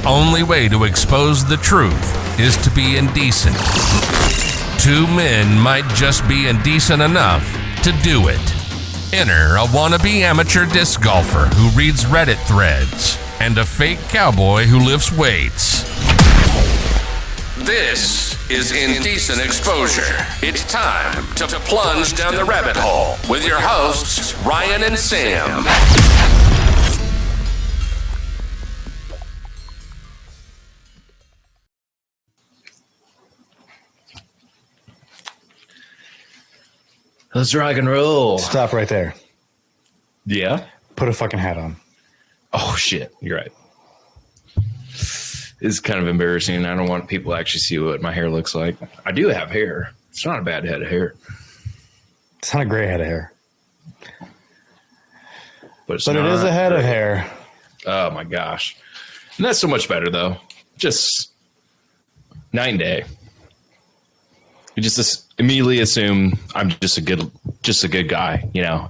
only way to expose the truth is to be indecent. Two men might just be indecent enough to do it. Enter a wannabe amateur disc golfer who reads Reddit threads and a fake cowboy who lifts weights. This is Indecent Exposure. It's time to plunge down the rabbit hole with your hosts, Ryan and Sam. Let's rock and roll. Stop right there. Yeah? Put a fucking hat on. Oh, shit. You're right. It's kind of embarrassing. I don't want people to actually see what my hair looks like. I do have hair. It's not a bad head of hair. It's not a great head of hair. But it is a head of hair. Oh, my gosh. And that's so much better, though. Just night and day. You just immediately assume I'm just a good guy. You know,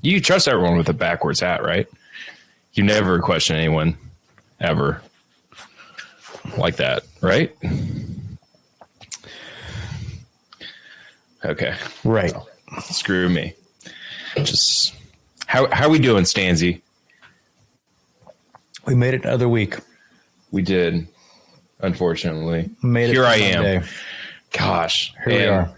you trust everyone with a backwards hat, right? You never question anyone ever like that, right? Okay. Right. Well, screw me. Just how are we doing, Stanzy? We made it another week. We did, unfortunately. Here I am. Gosh, here we are.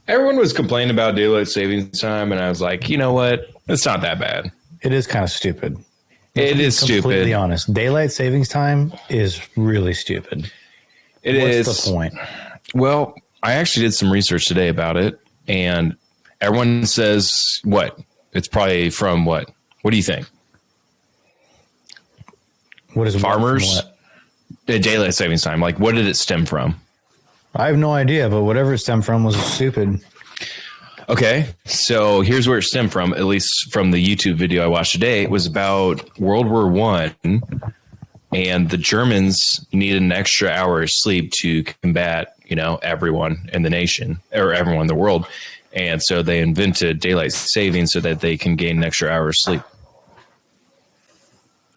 Everyone was complaining about daylight savings time, and I was like, you know what? It's not that bad. It is kind of stupid. It is stupid. Completely honest. Daylight savings time is really stupid. What's the point? Well, I actually did some research today about it, and everyone says what? It's probably from what? What do you think? What is farmers? Daylight savings time. Like, what did it stem from? I have no idea, but whatever it stemmed from was stupid. Okay, so here's where it stemmed from, at least from the YouTube video I watched today. It was about World War I, and the Germans needed an extra hour of sleep to combat, everyone in the nation, or everyone in the world. And so they invented daylight saving so that they can gain an extra hour of sleep.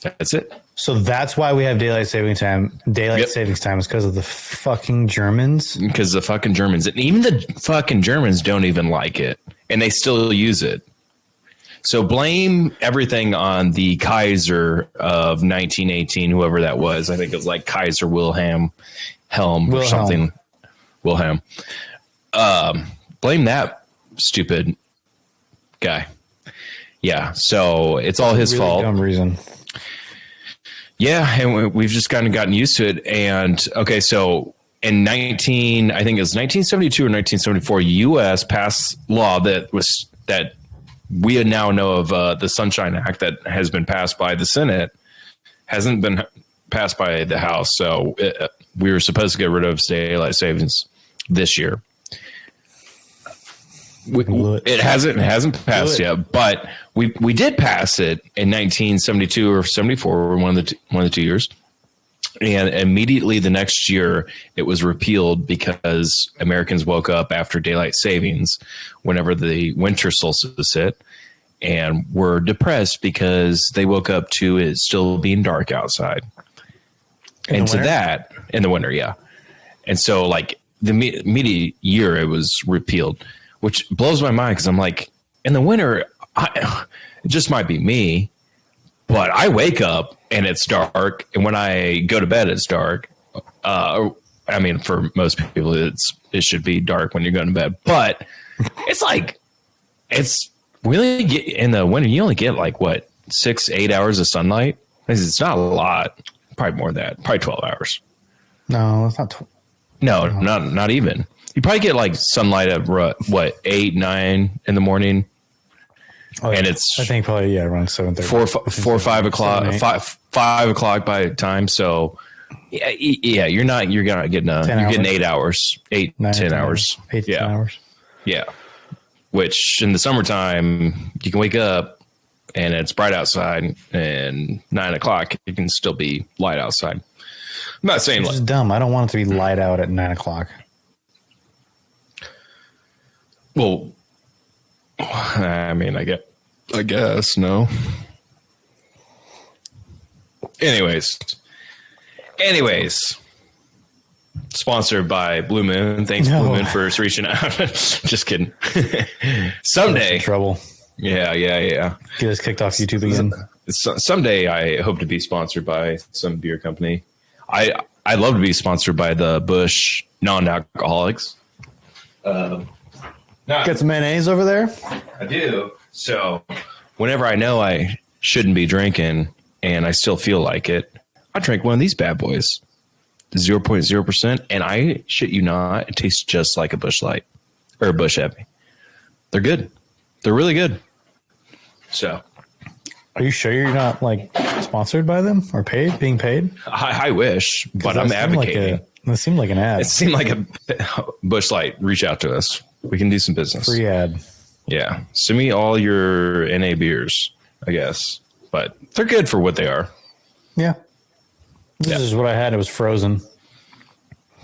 That's it. So that's why we have daylight savings time. Daylight savings time is because of the fucking Germans. Because the fucking Germans, and even the fucking Germans don't even like it, and they still use it. So blame everything on the Kaiser of 1918, whoever that was. I think it was like Kaiser Wilhelm or something. Wilhelm. Blame that stupid guy. Yeah. So it's all his fault. Dumb reason. Yeah, and we've just kind of gotten used to it. And okay, so in I think it was 1972 or 1974, U.S. passed law that we now know of, the Sunshine Act that has been passed by the Senate, hasn't been passed by the House. So we were supposed to get rid of daylight savings this year. It hasn't passed yet, but we did pass it in 1972 or 74, one of the 2 years, and immediately the next year it was repealed because Americans woke up after daylight savings, whenever the winter solstice hit, and were depressed because they woke up to it still being dark outside, in the winter, yeah, and so like the immediate year it was repealed. Which blows my mind because I'm like, in the winter, it just might be me, but I wake up and it's dark, and when I go to bed, it's dark. I mean, for most people, it should be dark when you're going to bed, but it's really in the winter. You only get like what 6-8 hours of sunlight. It's not a lot. Probably more than that. Probably 12 hours. No, it's not. No, not even. You probably get like sunlight at 8, 9 in the morning, and it's I think probably around 7:30, 4 or 5 o'clock, 5 o'clock by the time. So yeah, you're getting 8 hours, 10 hours, 8 to 10 hours. Yeah, which in the summertime you can wake up and it's bright outside, and 9 o'clock it can still be light outside. I'm not saying it's dumb. I don't want it to be light out at 9 o'clock. Well, I mean, I guess, no. Anyways, Anyways, sponsored by Blue Moon. Thanks, Blue Moon, for reaching out. Just kidding. Someday. Trouble. Yeah. Get us kicked off YouTube again. Someday I hope to be sponsored by some beer company. I'd love to be sponsored by the Busch non-alcoholics. Got some mayonnaise over there? I do. So whenever I know I shouldn't be drinking and I still feel like it, I drink one of these bad boys. 0.0%. And I shit you not, it tastes just like a Busch Light or a Busch Heavy. They're good. They're really good. So. Are you sure you're not like sponsored by them or being paid? I wish, but I'm advocating. That seemed like an ad. It seemed like a Busch Light. Reach out to us. We can do some business. Free ad. Yeah. Send me all your NA beers, I guess. But they're good for what they are. Yeah. This is what I had. It was frozen.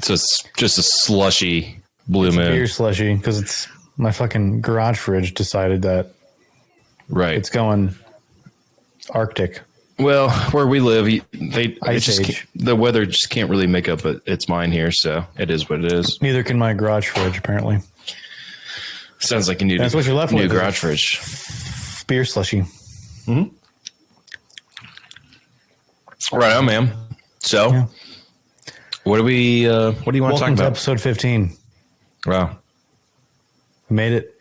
So it's just a slushy Blue Moon. Beer slushy because it's my fucking garage fridge decided that it's going Arctic. Well, where we live, the weather just can't really make up its mind here, so it is what it is. Neither can my garage fridge, apparently. Sounds like a new garage fridge. Beer slushy. Mm-hmm. Right on, man. So, what do you want to talk about? Welcome to episode 15. Wow, we made it.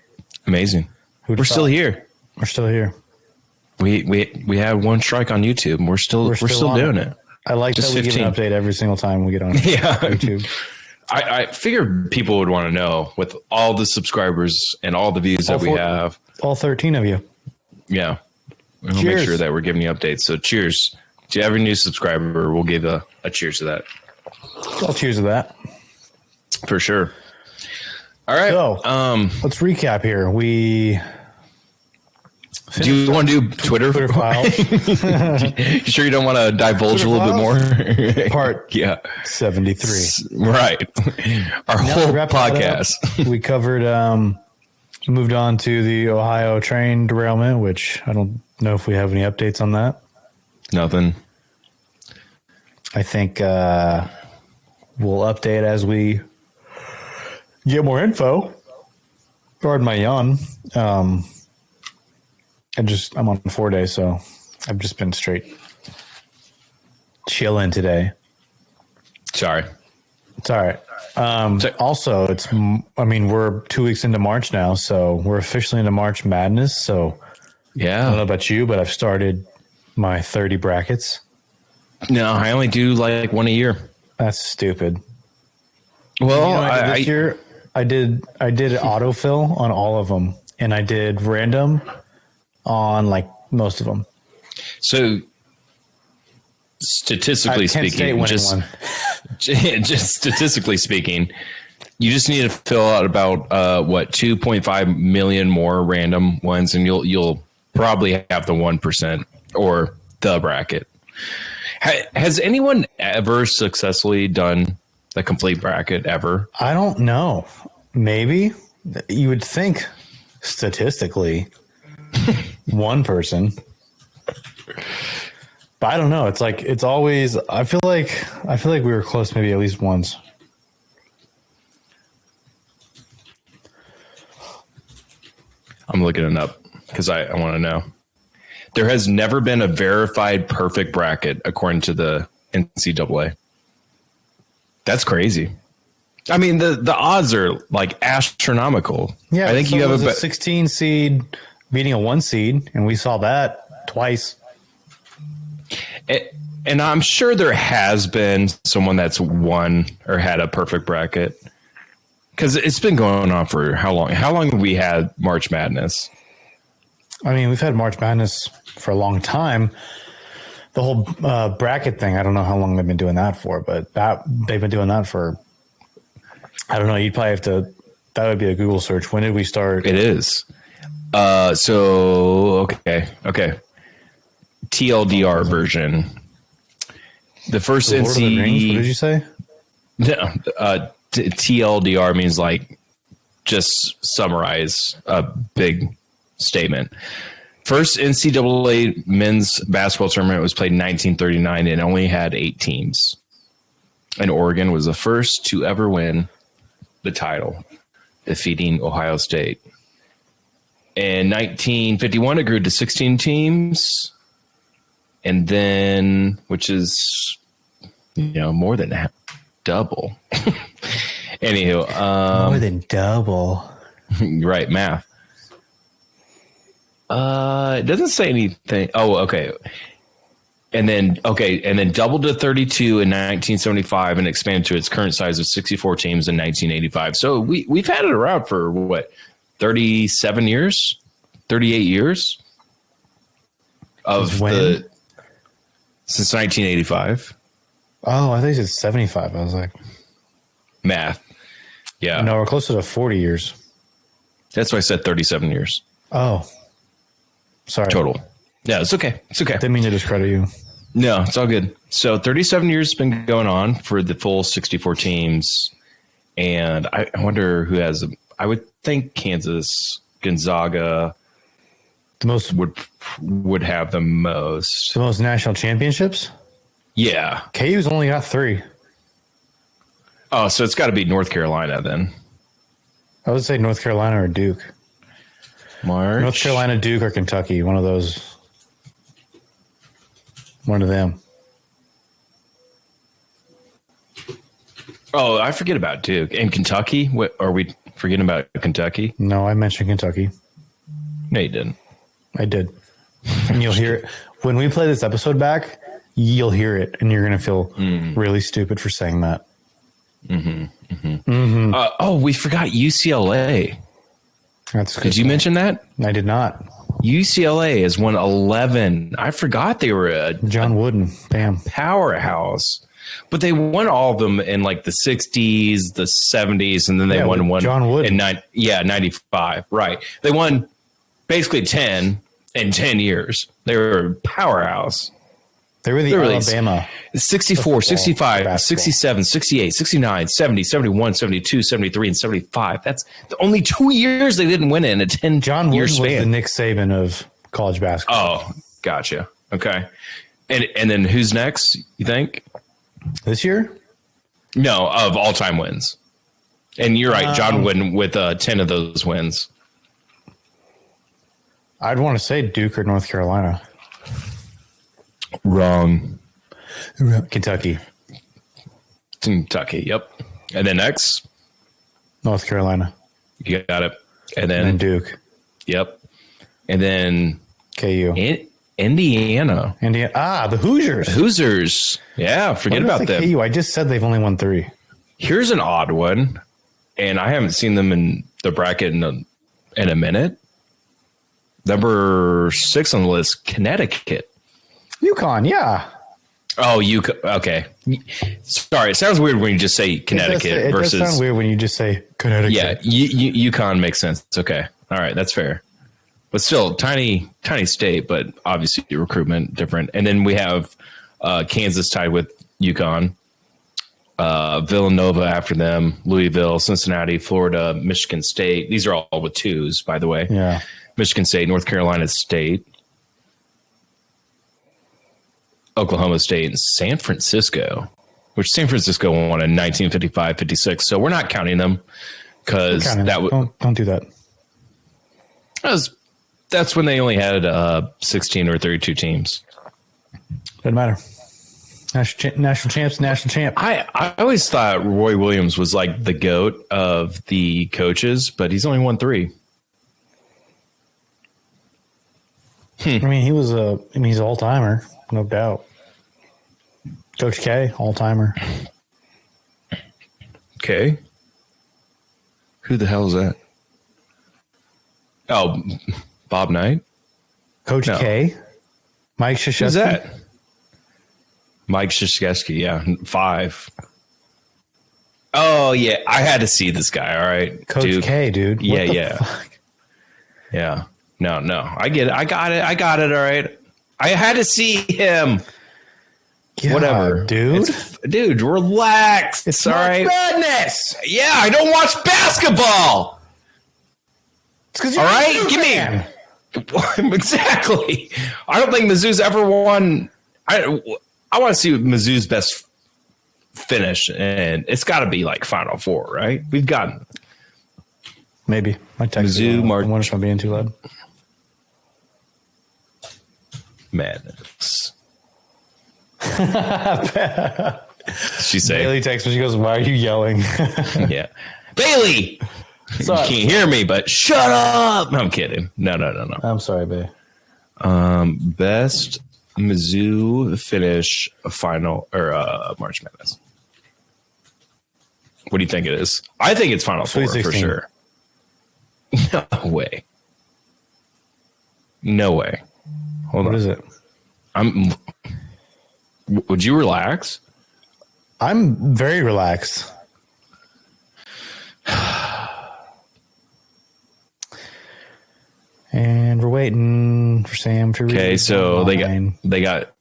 Amazing. We're still here. We're still here. We had one strike on YouTube, and we're still doing it. I like just that we 15. Get an update every single time we get on YouTube. I figured people would want to know with all the subscribers and all the views that we have. All 13 of you. Yeah. We'll make sure that we're giving you updates. So cheers to every new subscriber. We'll give a cheers to that. I'll cheers to that. For sure. All right. So let's recap here. Do you want to do Twitter files? You sure you don't want to divulge Twitter a little bit more? Part 73. Right. Our whole podcast. We covered, moved on to the Ohio train derailment, which I don't know if we have any updates on that. Nothing. I think we'll update as we get more info. Pardon my yawn. I'm on 4 days, so I've just been straight chilling today. Sorry. It's all right. Also, we're 2 weeks into March now, so we're officially into March Madness. So, yeah. I don't know about you, but I've started my 30 brackets. No, I only do like one a year. That's stupid. Well, this year I did autofill on all of them, and I did random on like most of them. So statistically speaking, just statistically speaking, you just need to fill out about 2.5 million more random ones, and you'll probably have the 1% or the bracket. Has anyone ever successfully done the complete bracket ever? I don't know. Maybe you would think statistically one person, but I don't know. It's like, it's always, I feel like we were close, maybe at least once. I'm looking it up because I want to know. There has never been a verified perfect bracket according to the NCAA. That's crazy. I mean, the odds are like astronomical. Yeah, I think so you have a 16 seed beating a 1 seed, and we saw that twice. And I'm sure there has been someone that's won or had a perfect bracket, because it's been going on for how long? How long have we had March Madness? I mean, we've had March Madness for a long time. The whole bracket thing, I don't know how long they've been doing that for, but they've been doing that for, I don't know. You'd probably have to, that would be a Google search. When did we start? It is. Okay. TLDR version. The first the Lord of the Rings? What did you say? No, TLDR means like just summarize a big statement. First NCAA men's basketball tournament was played in 1939 and only had 8 teams. And Oregon was the first to ever win the title, defeating Ohio State. In 1951, it grew to 16 teams. And then, which is, more than double. Anywho. More than double. Right, math. It doesn't say anything. Oh, okay. And then doubled to 32 in 1975 and expanded to its current size of 64 teams in 1985. So we've had it around for what, 37 years, 38 years since 1985. Oh, I think it's 75. I was like, math. Yeah. No, we're closer to 40 years. That's why I said 37 years. Oh, sorry. Total. Yeah, it's okay. It's okay. Didn't mean to discredit you. No, it's all good. So 37 years has been going on for the full 64 teams. And I wonder who has them. I would think Kansas, Gonzaga The most would have the most. the most national championships? Yeah. KU's only got 3. Oh, so it's got to be North Carolina then. I would say North Carolina or Duke. March. North Carolina, Duke, or Kentucky. One of those. One of them. Oh, I forget about Duke. And Kentucky? What, are we forgetting about Kentucky? No, I mentioned Kentucky. No, you didn't. I did. And you'll hear it. When we play this episode back, you'll hear it, and you're going to feel really stupid for saying that. We forgot UCLA. That's good. Did you mention that? I did not. UCLA has won 11. I forgot they were a John Wooden. Bam. powerhouse. But they won all of them in like the 60s, the 70s, and then they won one John Wooden. in 95. Right. They won basically 10 in 10 years. They were a powerhouse. They were the Alabama. 64, 65, basketball. 67, 68, 69, 70, 71, 72, 73, and 75. That's the only 2 years they didn't win it in a 10-year John Wooden was span. the Nick Saban of college basketball. Oh, gotcha. Okay. And then who's next, you think? This year? No, of all-time wins. And you're right, John Wooden with 10 of those wins. I'd want to say Duke or North Carolina. Wrong. Kentucky. Kentucky, yep. And then next, North Carolina. you got it. And And then, Duke. yep. And then KU. Indiana. Indiana. The Hoosiers. Hoosiers. Yeah, forget about them. KU. I just said they've only won 3. Here's an odd one, and I haven't seen them in the bracket in a minute. Number 6 on the list, Connecticut. UConn, yeah. Oh, okay. Sorry, it sounds weird when you just say Connecticut It versus. does sound weird when you just say Connecticut. Yeah, UConn makes sense. It's okay. All right, that's fair. But still, tiny state, but obviously recruitment different. And then we have Kansas tied with UConn, Villanova after them, Louisville, Cincinnati, Florida, Michigan State. These are all with 2s, by the way. Yeah. Michigan State, North Carolina State, Oklahoma State, and San Francisco, which San Francisco won in 1955-56. So we're not counting them because Don't do that. That's when they only had 16 or 32 teams. Doesn't matter. National champ. I always thought Roy Williams was like the GOAT of the coaches, but he's only won 3. I mean, he's an all-timer, no doubt. Coach K, all-timer. Okay. Who the hell is that? Oh, Bob Knight? Coach K? Mike Krzyzewski? Who's that? Mike Krzyzewski, yeah. 5. Oh, yeah. I had to see this guy, all right? Coach Duke. K, dude. What the fuck? Yeah. No. I get it. I got it, all right? I had to see him. God, Whatever. dude. Dude, relax. It's all March right. Madness. Yeah, I don't watch basketball. It's because All right, give me exactly. I don't think Mizzou's ever won. I want to see Mizzou's best finish, and it's got to be like Final Four, right? We've gotten maybe my text. Mizzou, I wonder if I'm being too loud. Madness. She say Bailey texts me. She goes, "Why are you yelling?" Yeah, Bailey. You can't hear me, but shut up. No, I'm kidding. No. I'm sorry, babe. Best Mizzou finish final or March Madness. What do you think it is? I think it's Final Four for sure. No way. No way. Hold on. What is it? Would you relax? I'm very relaxed. And we're waiting for Sam to read. Okay, so they got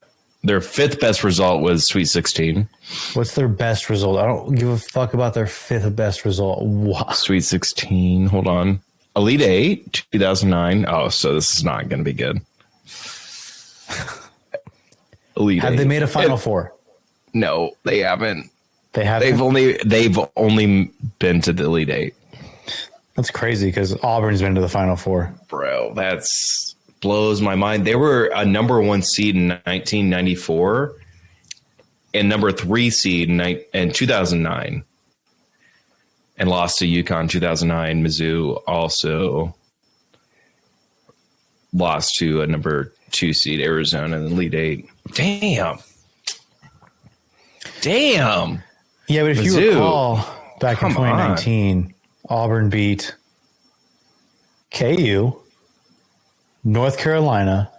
their fifth best result was Sweet 16. What's their best result? I don't give a fuck about their fifth best result. What? Sweet 16. Hold on. Elite 8, 2009. Oh, so this is not going to be good. Elite Have 8. they made a Final Four? No, they haven't. They haven't. They've only been to the Elite 8. That's crazy because Auburn's been to the Final Four. Bro, that's blows my mind. They were a number 1 seed in 1994 and number 3 seed in 2009 and lost to UConn 2009. Mizzou also lost to a number 2 seed Arizona in the Elite 8. Damn. Yeah, but if Mizzou, you recall, back in 2019, Auburn beat KU, North Carolina,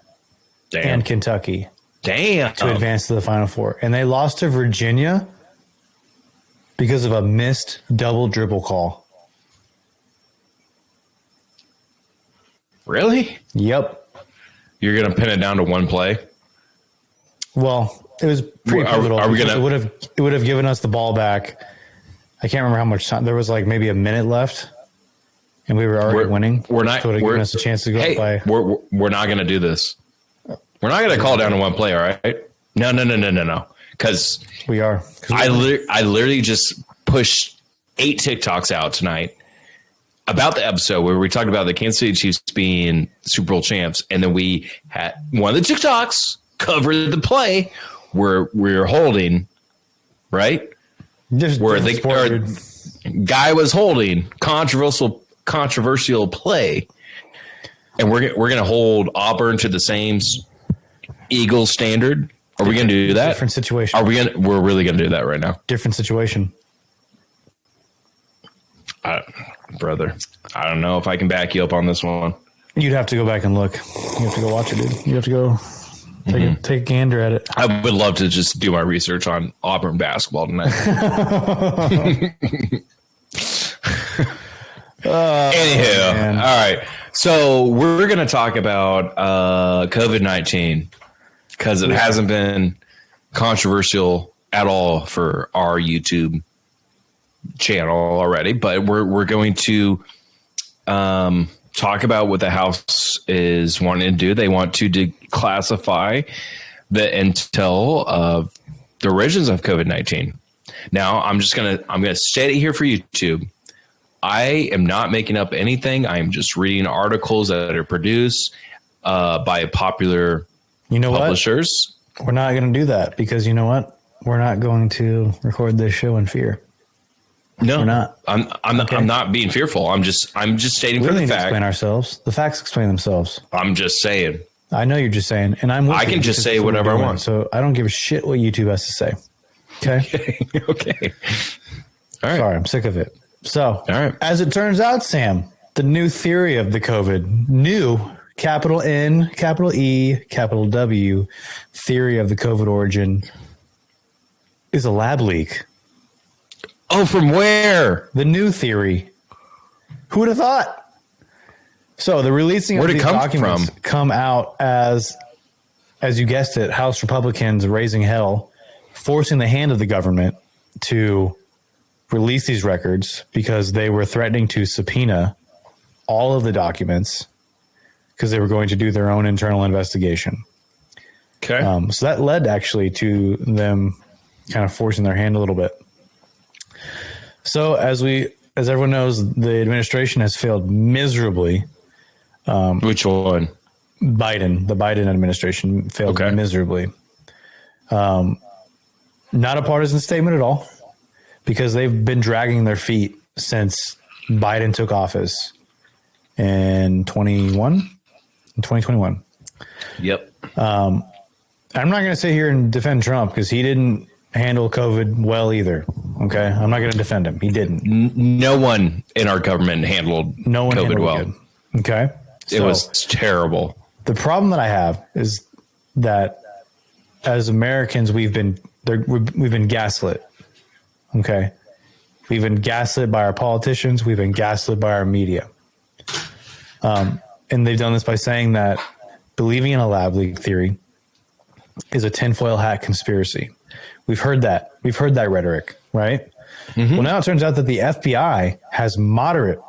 and Kentucky to advance to the Final Four. And they lost to Virginia because of a missed double dribble call. Really? Yep. You're going to pin it down to one play? Well, it was pretty pivotal. Are we gonna? It would have given us the ball back. I can't remember how much time. There was like maybe a minute left, and we were already winning. We're not. So it would have given us a chance to go play. We're not going to do this. We're not going to call down to one play. All right? No. Because we are. I literally just pushed 8 TikToks out tonight about the episode where we talked about the Kansas City Chiefs being Super Bowl champs, and then we had one of the TikToks cover the play where we're holding, right? Where the guy was holding controversial play, and we're gonna hold Auburn to the same Eagles standard. Are we gonna do that? Different situation. We're really gonna do that right now? Different situation. Brother, I don't know if I can back you up on this one. You'd have to go back and look. You have to go watch it, dude. You have to go take a gander at it. I would love to just do my research on Auburn basketball tonight. Anywho, all right. So we're going to talk about COVID-19 because it hasn't been controversial at all for our YouTube channel already, but we're going to talk about what the House is wanting to do. They want to declassify the intel of the origins of COVID-19. Now, I'm gonna state it here for YouTube. I am not making up anything. I am just reading articles that are produced by popular publishers. What? We're not going to do that because you know what? We're not going to record this show in fear. No, we're not. I'm not being fearful. I'm just stating for the fact. Explain ourselves. The facts explain themselves. I'm just saying. I know you're just saying, and I can just say whatever I want. So I don't give a shit what YouTube has to say. Okay. Okay. All right. Sorry, I'm sick of it. So, all right. As it turns out, Sam, the new theory of the COVID, capital N, capital E, capital W, theory of the COVID origin is a lab leak. Oh, from where? The new theory. Who would have thought? So the releasing of these documents come out as you guessed it, House Republicans raising hell, forcing the hand of the government to release these records because they were threatening to subpoena all of the documents because they were going to do their own internal investigation. Okay. So that led actually to them kind of forcing their hand a little bit. So as everyone knows, the administration has failed miserably. Which one? Biden, the Biden administration failed miserably. Not a partisan statement at all, because they've been dragging their feet since Biden took office in 2021. Yep. I'm not going to sit here and defend Trump because he didn't handle COVID well either. Okay. I'm not going to defend him. He didn't. No one in our government handled COVID well. Good. Okay. It was terrible. The problem that I have is that as Americans, we've been gaslit. Okay. We've been gaslit by our politicians. We've been gaslit by our media. And they've done this by saying that believing in a lab leak theory is a tinfoil hat conspiracy. We've heard that. We've heard that rhetoric, right? Mm-hmm. Well, now it turns out that the FBI has moderate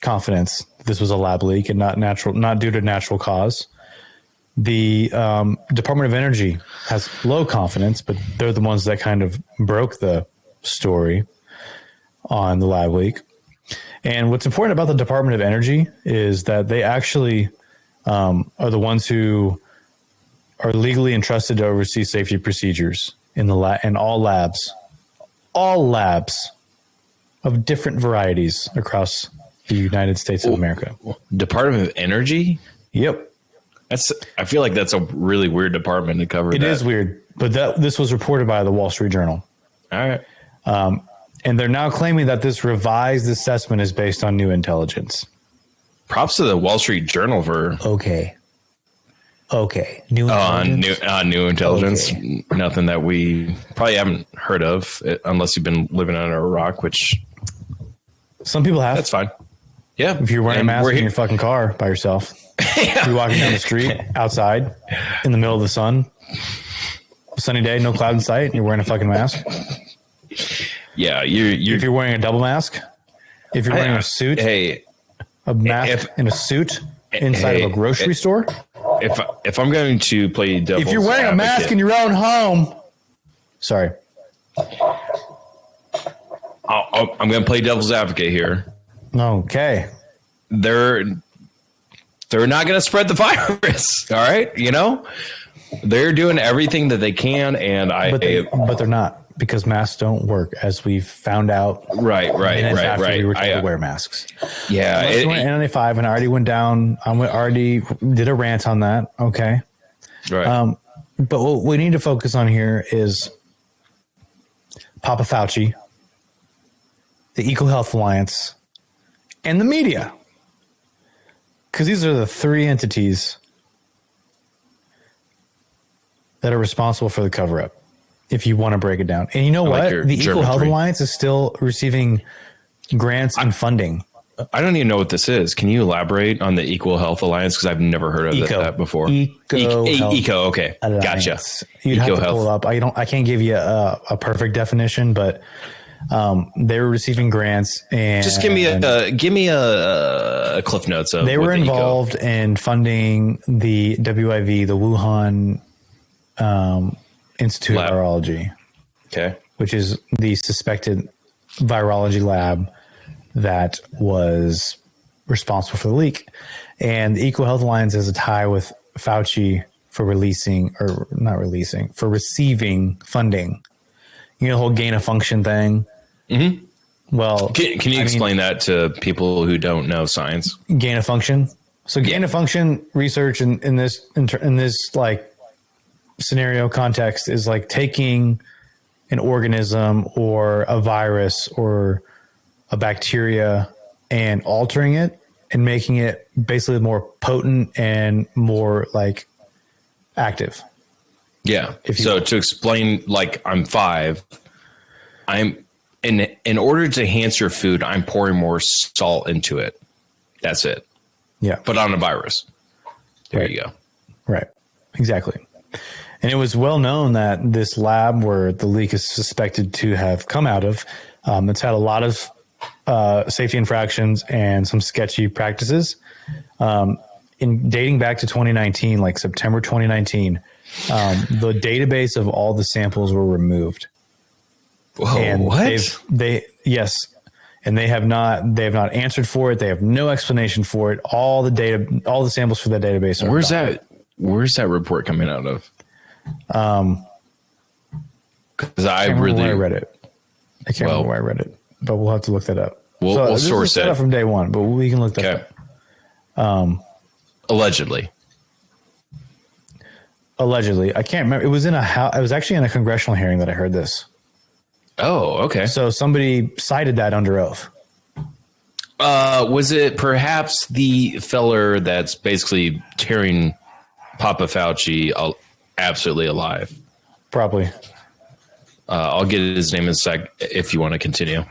confidence that this was a lab leak and not due to natural cause. The Department of Energy has low confidence, but they're the ones that kind of broke the story on the lab leak. And what's important about the Department of Energy is that they actually are the ones who are legally entrusted to oversee safety procedures in all labs of different varieties across the United States of America. Department of Energy? Yep. I feel like that's a really weird department to cover. It is weird, but this was reported by the Wall Street Journal. All right. And they're now claiming that this revised assessment is based on new intelligence. Props to the Wall Street Journal for new intelligence. New intelligence. Okay. Nothing that we probably haven't heard of, unless you've been living under a rock, which some people have. That's fine. Yeah, if you're wearing a mask in your fucking car by yourself, you're walking down the street outside in the middle of the sun, sunny day, no cloud in sight, and you're wearing a fucking mask. Yeah, if you're wearing a double mask, if you're wearing a suit, a mask in a suit inside of a grocery store. If I'm going to play devil's if you're wearing a mask in your own home, sorry, I'm going to play devil's advocate here. Okay, they're not going to spread the virus. All right, they're doing everything that they can, and but they're not. Because masks don't work, as we've found out. Right. We were told to wear masks. Yeah. I went N95 and I already went down. I already did a rant on that. Okay. Right. But what we need to focus on here is Papa Fauci, the EcoHealth Alliance, and the media. Because these are the three entities that are responsible for the cover-up. If you want to break it down. And you know what? The EcoHealth Alliance is still receiving grants and funding. I don't even know what this is. Can you elaborate on the EcoHealth Alliance? Because I've never heard of that before. Eco. Okay. Alliance. Gotcha. You'd have to pull it up. I can't give you a perfect definition, but they were receiving grants and just give me a cliff notes of. They were involved in funding the WIV, the Wuhan Institute of Virology, which is the suspected virology lab that was responsible for the leak. And the EcoHealth Alliance has a tie with Fauci for receiving funding. The whole gain of function thing. Mm-hmm. Well, can you explain that to people who don't know science? Gain of function. So gain of function research in this like scenario context is like taking an organism or a virus or a bacteria and altering it and making it basically more potent and more like active. Yeah. So to explain, like I'm 5, I'm in order to enhance your food, I'm pouring more salt into it. That's it. Yeah. But on a virus. There you go. Right. Exactly. And it was well known that this lab where the leak is suspected to have come out of, it's had a lot of safety infractions and some sketchy practices. In dating back to 2019, like September 2019, the database of all the samples were removed. Whoa, and what? Yes, and they have not answered for it. They have no explanation for it. All the samples for that database are Where's that report coming out of? Because I can't remember where I read it. I can't remember where I read it, but we'll have to look that up. We'll source it from day one, but we can look that up. Allegedly, I can't remember. It was it was actually in a congressional hearing that I heard this. Oh, okay. So somebody cited that under oath. Was it perhaps the feller that's basically tearing Papa Fauci absolutely alive? Probably. I'll get his name in a sec if you want to continue.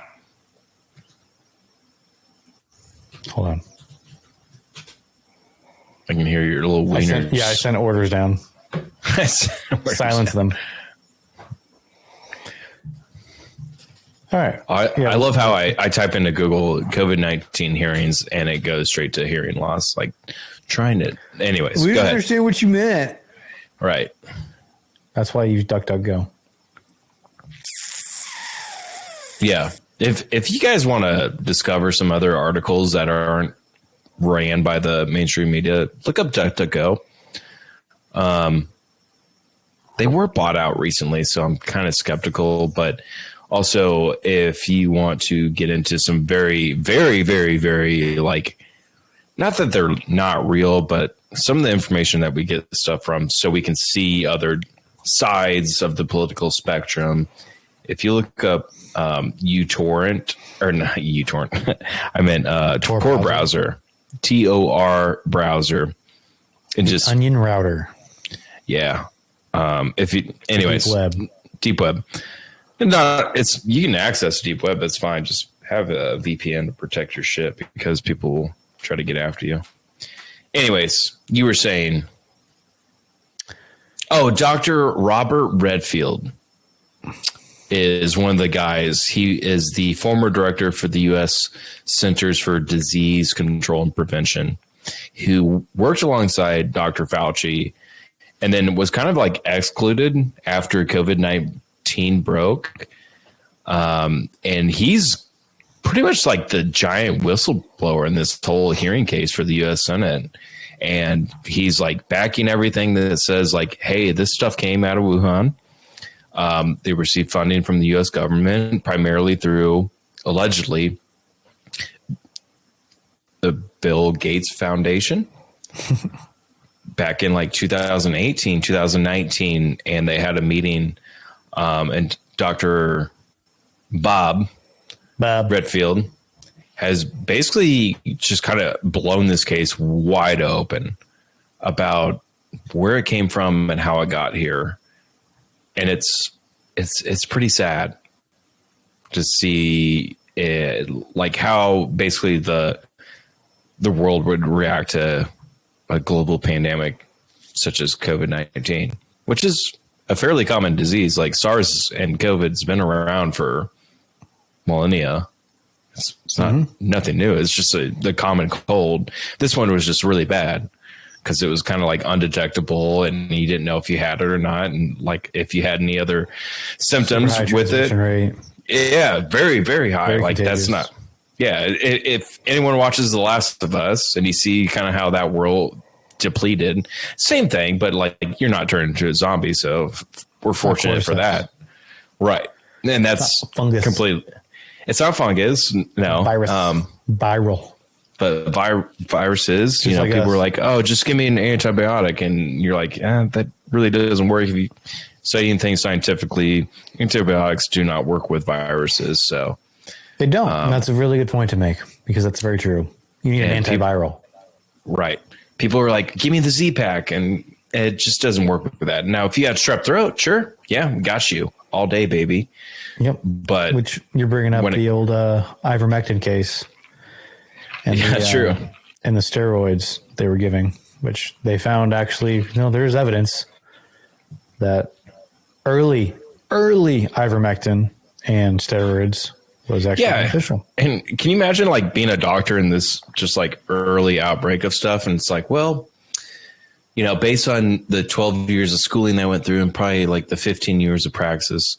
Hold on. I can hear your little wieners. I sent orders down. Silence them. All right. I love how I type into Google COVID-19 hearings and it goes straight to hearing loss. Like trying to. Anyways, we didn't understand what you meant. Right. That's why I use DuckDuckGo. Yeah. If you guys want to discover some other articles that aren't ran by the mainstream media, look up DuckDuckGo. They were bought out recently, so I'm kind of skeptical. But also, if you want to get into some very, very, very, very, like, not that they're not real, but some of the information that we get stuff from, so we can see other sides of the political spectrum. If you look up uTorrent, or not uTorrent, I meant Tor browser, TOR browser, and just onion router. Yeah. If you, anyways, deep web. You can access deep web. That's fine. Just have a VPN to protect your shit because people will try to get after you. Anyways, you were saying, Dr. Robert Redfield is one of the guys. He is the former director for the U.S. Centers for Disease Control and Prevention, who worked alongside Dr. Fauci and then was kind of like excluded after COVID-19 broke. And he's pretty much like the giant whistleblower in this whole hearing case for the U.S. Senate. And he's like backing everything that says like, hey, this stuff came out of Wuhan. They received funding from the U.S. government, primarily through, allegedly, the Bill Gates Foundation back in like 2018, 2019. And they had a meeting and Dr. Bob Redfield has basically just kind of blown this case wide open about where it came from and how it got here. And it's pretty sad to see it, like how basically the world would react to a global pandemic such as COVID-19, which is a fairly common disease. Like SARS and COVID's been around for millennia. It's not nothing new. It's just the common cold. This one was just really bad because it was kind of like undetectable and you didn't know if you had it or not. And like if you had any other symptoms with it. Rate. Yeah, very, very high. Very like contagious. That's not. Yeah. If anyone watches The Last of Us and you see kind of how that world depleted, same thing, but like you're not turned into a zombie. So we're fortunate for that. Right. And that's completely. It's not fungus, no. Virus. Viral. But viruses, just like people were like, oh, just give me an antibiotic. And you're like, that really doesn't work. If you study things scientifically, antibiotics do not work with viruses. So they don't. And that's a really good point to make because that's very true. You need an antiviral. Right. People are like, give me the Z-Pack. And it just doesn't work with that. Now, if you had strep throat, sure. Yeah, got you all day, baby. Yep. But which you're bringing up the old ivermectin case. And that's true. And the steroids they were giving, which they found actually, there's evidence that early ivermectin and steroids was actually beneficial. And can you imagine like being a doctor in this just like early outbreak of stuff? And it's like, well, based on the 12 years of schooling I went through and probably like the 15 years of praxis,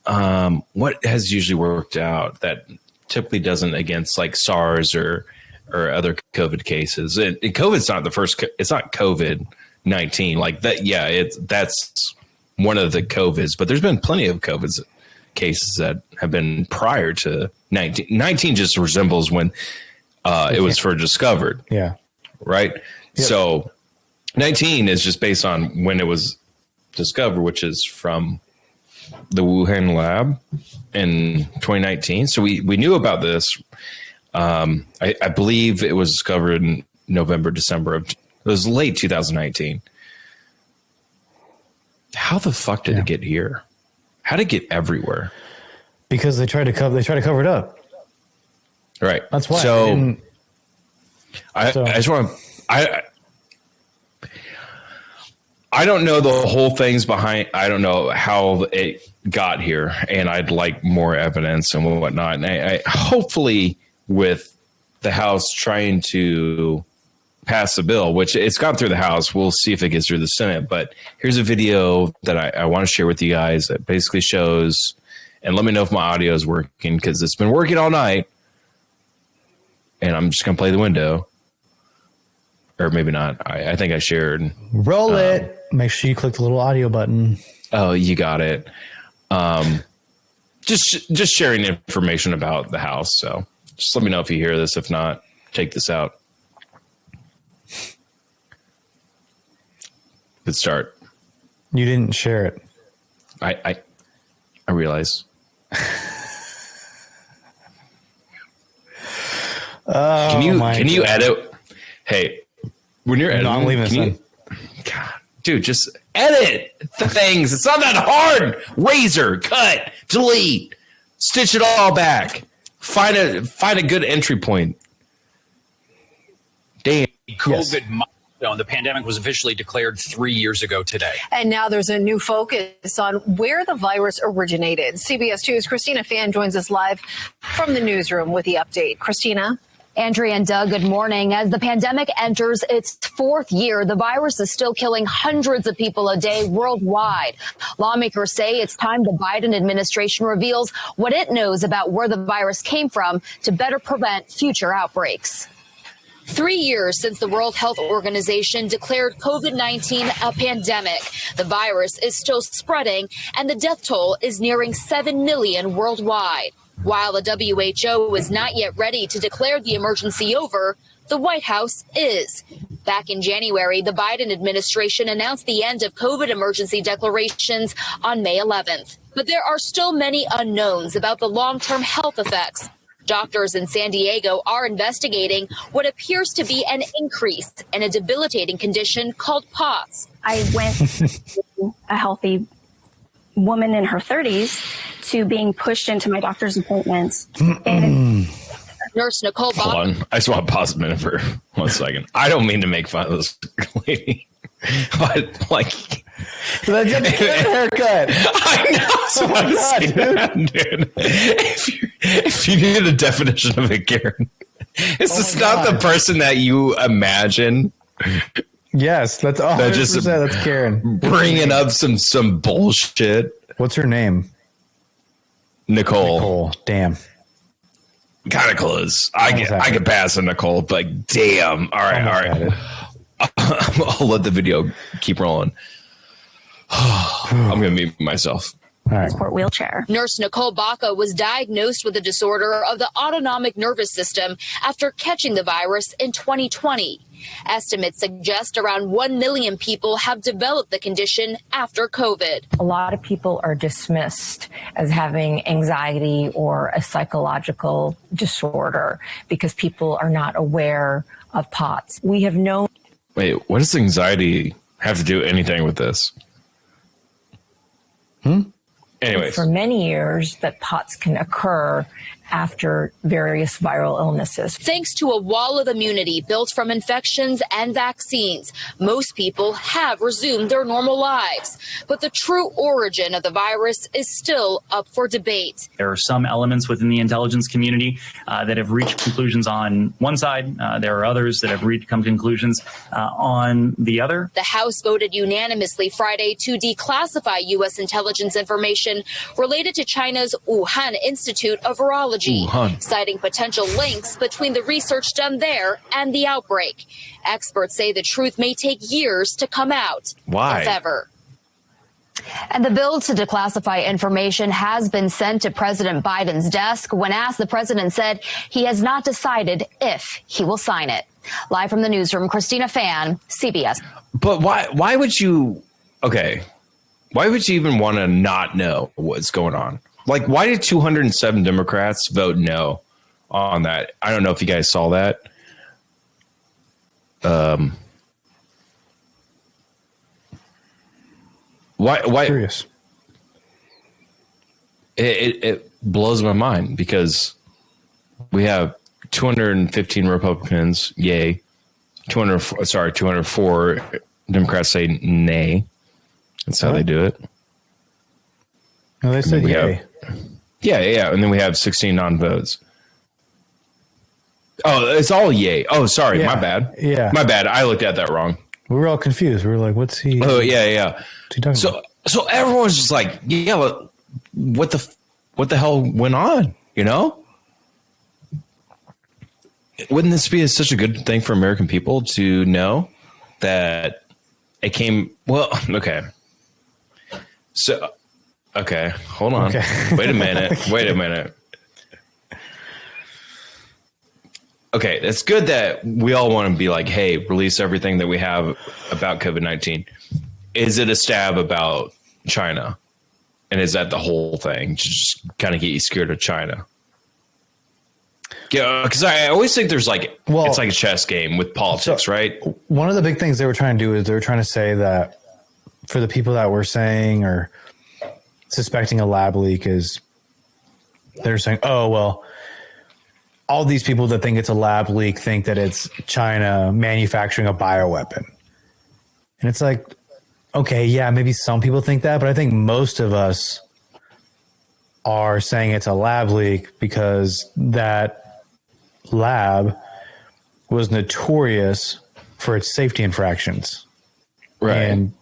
what has usually worked out that typically doesn't against like SARS or other COVID cases. And COVID's not the first. It's not COVID-19 like that. Yeah, that's one of the COVIDs, but there's been plenty of COVID cases that have been prior to 19. 19 just resembles when it was first discovered. Yeah. Right. Yep. So 19 is just based on when it was discovered, which is from the Wuhan lab in 2019. So we knew about this. I believe it was discovered in November, December it was late 2019. How the fuck did it get here? How did it get everywhere? Because they tried to cover it up. Right. That's why. So I just want to, I don't know the whole things behind. I don't know how it got here, and I'd like more evidence and whatnot. And I hopefully with the House trying to pass the bill, which it's gone through the House, we'll see if it gets through the Senate. But here's a video that I want to share with you guys that basically shows, and let me know if my audio is working because it's been working all night. And I'm just going to play the window. Or maybe not. I think I shared. Roll it. Make sure you click the little audio button. Oh, you got it. Just sharing information about the House. So just let me know if you hear this. If not, take this out. Good start. You didn't share it. I realize. Can you edit? Hey, when you're editing, I'm leaving this in. God, dude, just edit the things. It's not that hard. Razor, cut, delete, stitch it all back. Find a good entry point. Damn. COVID milestone. The pandemic was officially declared 3 years ago today. And now there's a new focus on where the virus originated. CBS 2's Christina Fan joins us live from the newsroom with the update. Christina? Andrea and Doug, good morning. As the pandemic enters its fourth year, the virus is still killing hundreds of people a day worldwide. Lawmakers say it's time the Biden administration reveals what it knows about where the virus came from to better prevent future outbreaks. 3 years since the World Health Organization declared COVID-19 a pandemic, the virus is still spreading and the death toll is nearing 7 million worldwide. While the WHO is not yet ready to declare the emergency over, the White House is. Back in January, the Biden administration announced the end of COVID emergency declarations on May 11th. But there are still many unknowns about the long-term health effects. Doctors in San Diego are investigating what appears to be an increase in a debilitating condition called POTS. I went from a healthy woman in her 30s to being pushed into my doctor's appointments. And Nurse Nicole Hold on. I just want to pause a minute for 1 second. I don't mean to make fun of this lady, but like... That's a haircut. I know. So dude. If you need a definition of a Karen, is this not the person that you imagine? Yes, that's 100%. That's Karen. Bringing up some bullshit. What's her name? Nicole. Damn. Kind of close. I could pass on Nicole, but damn. All right. I'll let the video keep rolling. I'm going to mute myself. All right. support wheelchair. Nurse Nicole Baca was diagnosed with a disorder of the autonomic nervous system after catching the virus in 2020. Estimates suggest around 1 million people have developed the condition after COVID. A lot of people are dismissed as having anxiety or a psychological disorder because people are not aware of POTS. We have known. Wait, what does anxiety have to do anything with this? Anyways. For many years that POTS can occur after various viral illnesses. Thanks to a wall of immunity built from infections and vaccines, most people have resumed their normal lives. But the true origin of the virus is still up for debate. There are some elements within the intelligence community that have reached conclusions on one side. There are others that have come to conclusions on the other. The House voted unanimously Friday to declassify U.S. intelligence information related to China's Wuhan Institute of Virology, citing potential links between the research done there and the outbreak. Experts say the truth may take years to come out, if ever. And the bill to declassify information has been sent to President Biden's desk. When asked, the president said he has not decided if he will sign it. Live from the newsroom, Christina Fan, CBS. But why would you, why would you even want to not know what's going on? Like, why did 207 Democrats vote no on that? I don't know if you guys saw that. Why? Curious. It blows my mind because we have 215 Republicans, yay. 204 Democrats say nay. That's how they do it. No, they said yay. Yeah. And then we have 16 non-votes. Oh, it's all yay. Oh, sorry. Yeah. My bad. Yeah. My bad. I looked at that wrong. We were all confused. We were like, what's he? Oh, yeah. What's he talking about? So everyone's just like, yeah, what the hell went on? You know? Wouldn't this be such a good thing for American people to know that it came? Well, okay. So, okay, hold on. Okay. Wait a minute. Okay, it's good that we all want to be like, hey, release everything that we have about COVID-19. Is it a stab about China? And is that the whole thing? Just kind of get you scared of China? Yeah, because I always think there's it's like a chess game with politics, right? One of the big things they were trying to do is they were trying to say that for the people that were saying or suspecting a lab leak is they're saying, oh, well, all these people that think it's a lab leak think that it's China manufacturing a bioweapon. And it's like, okay, yeah, maybe some people think that, but I think most of us are saying it's a lab leak because that lab was notorious for its safety infractions. Right. And,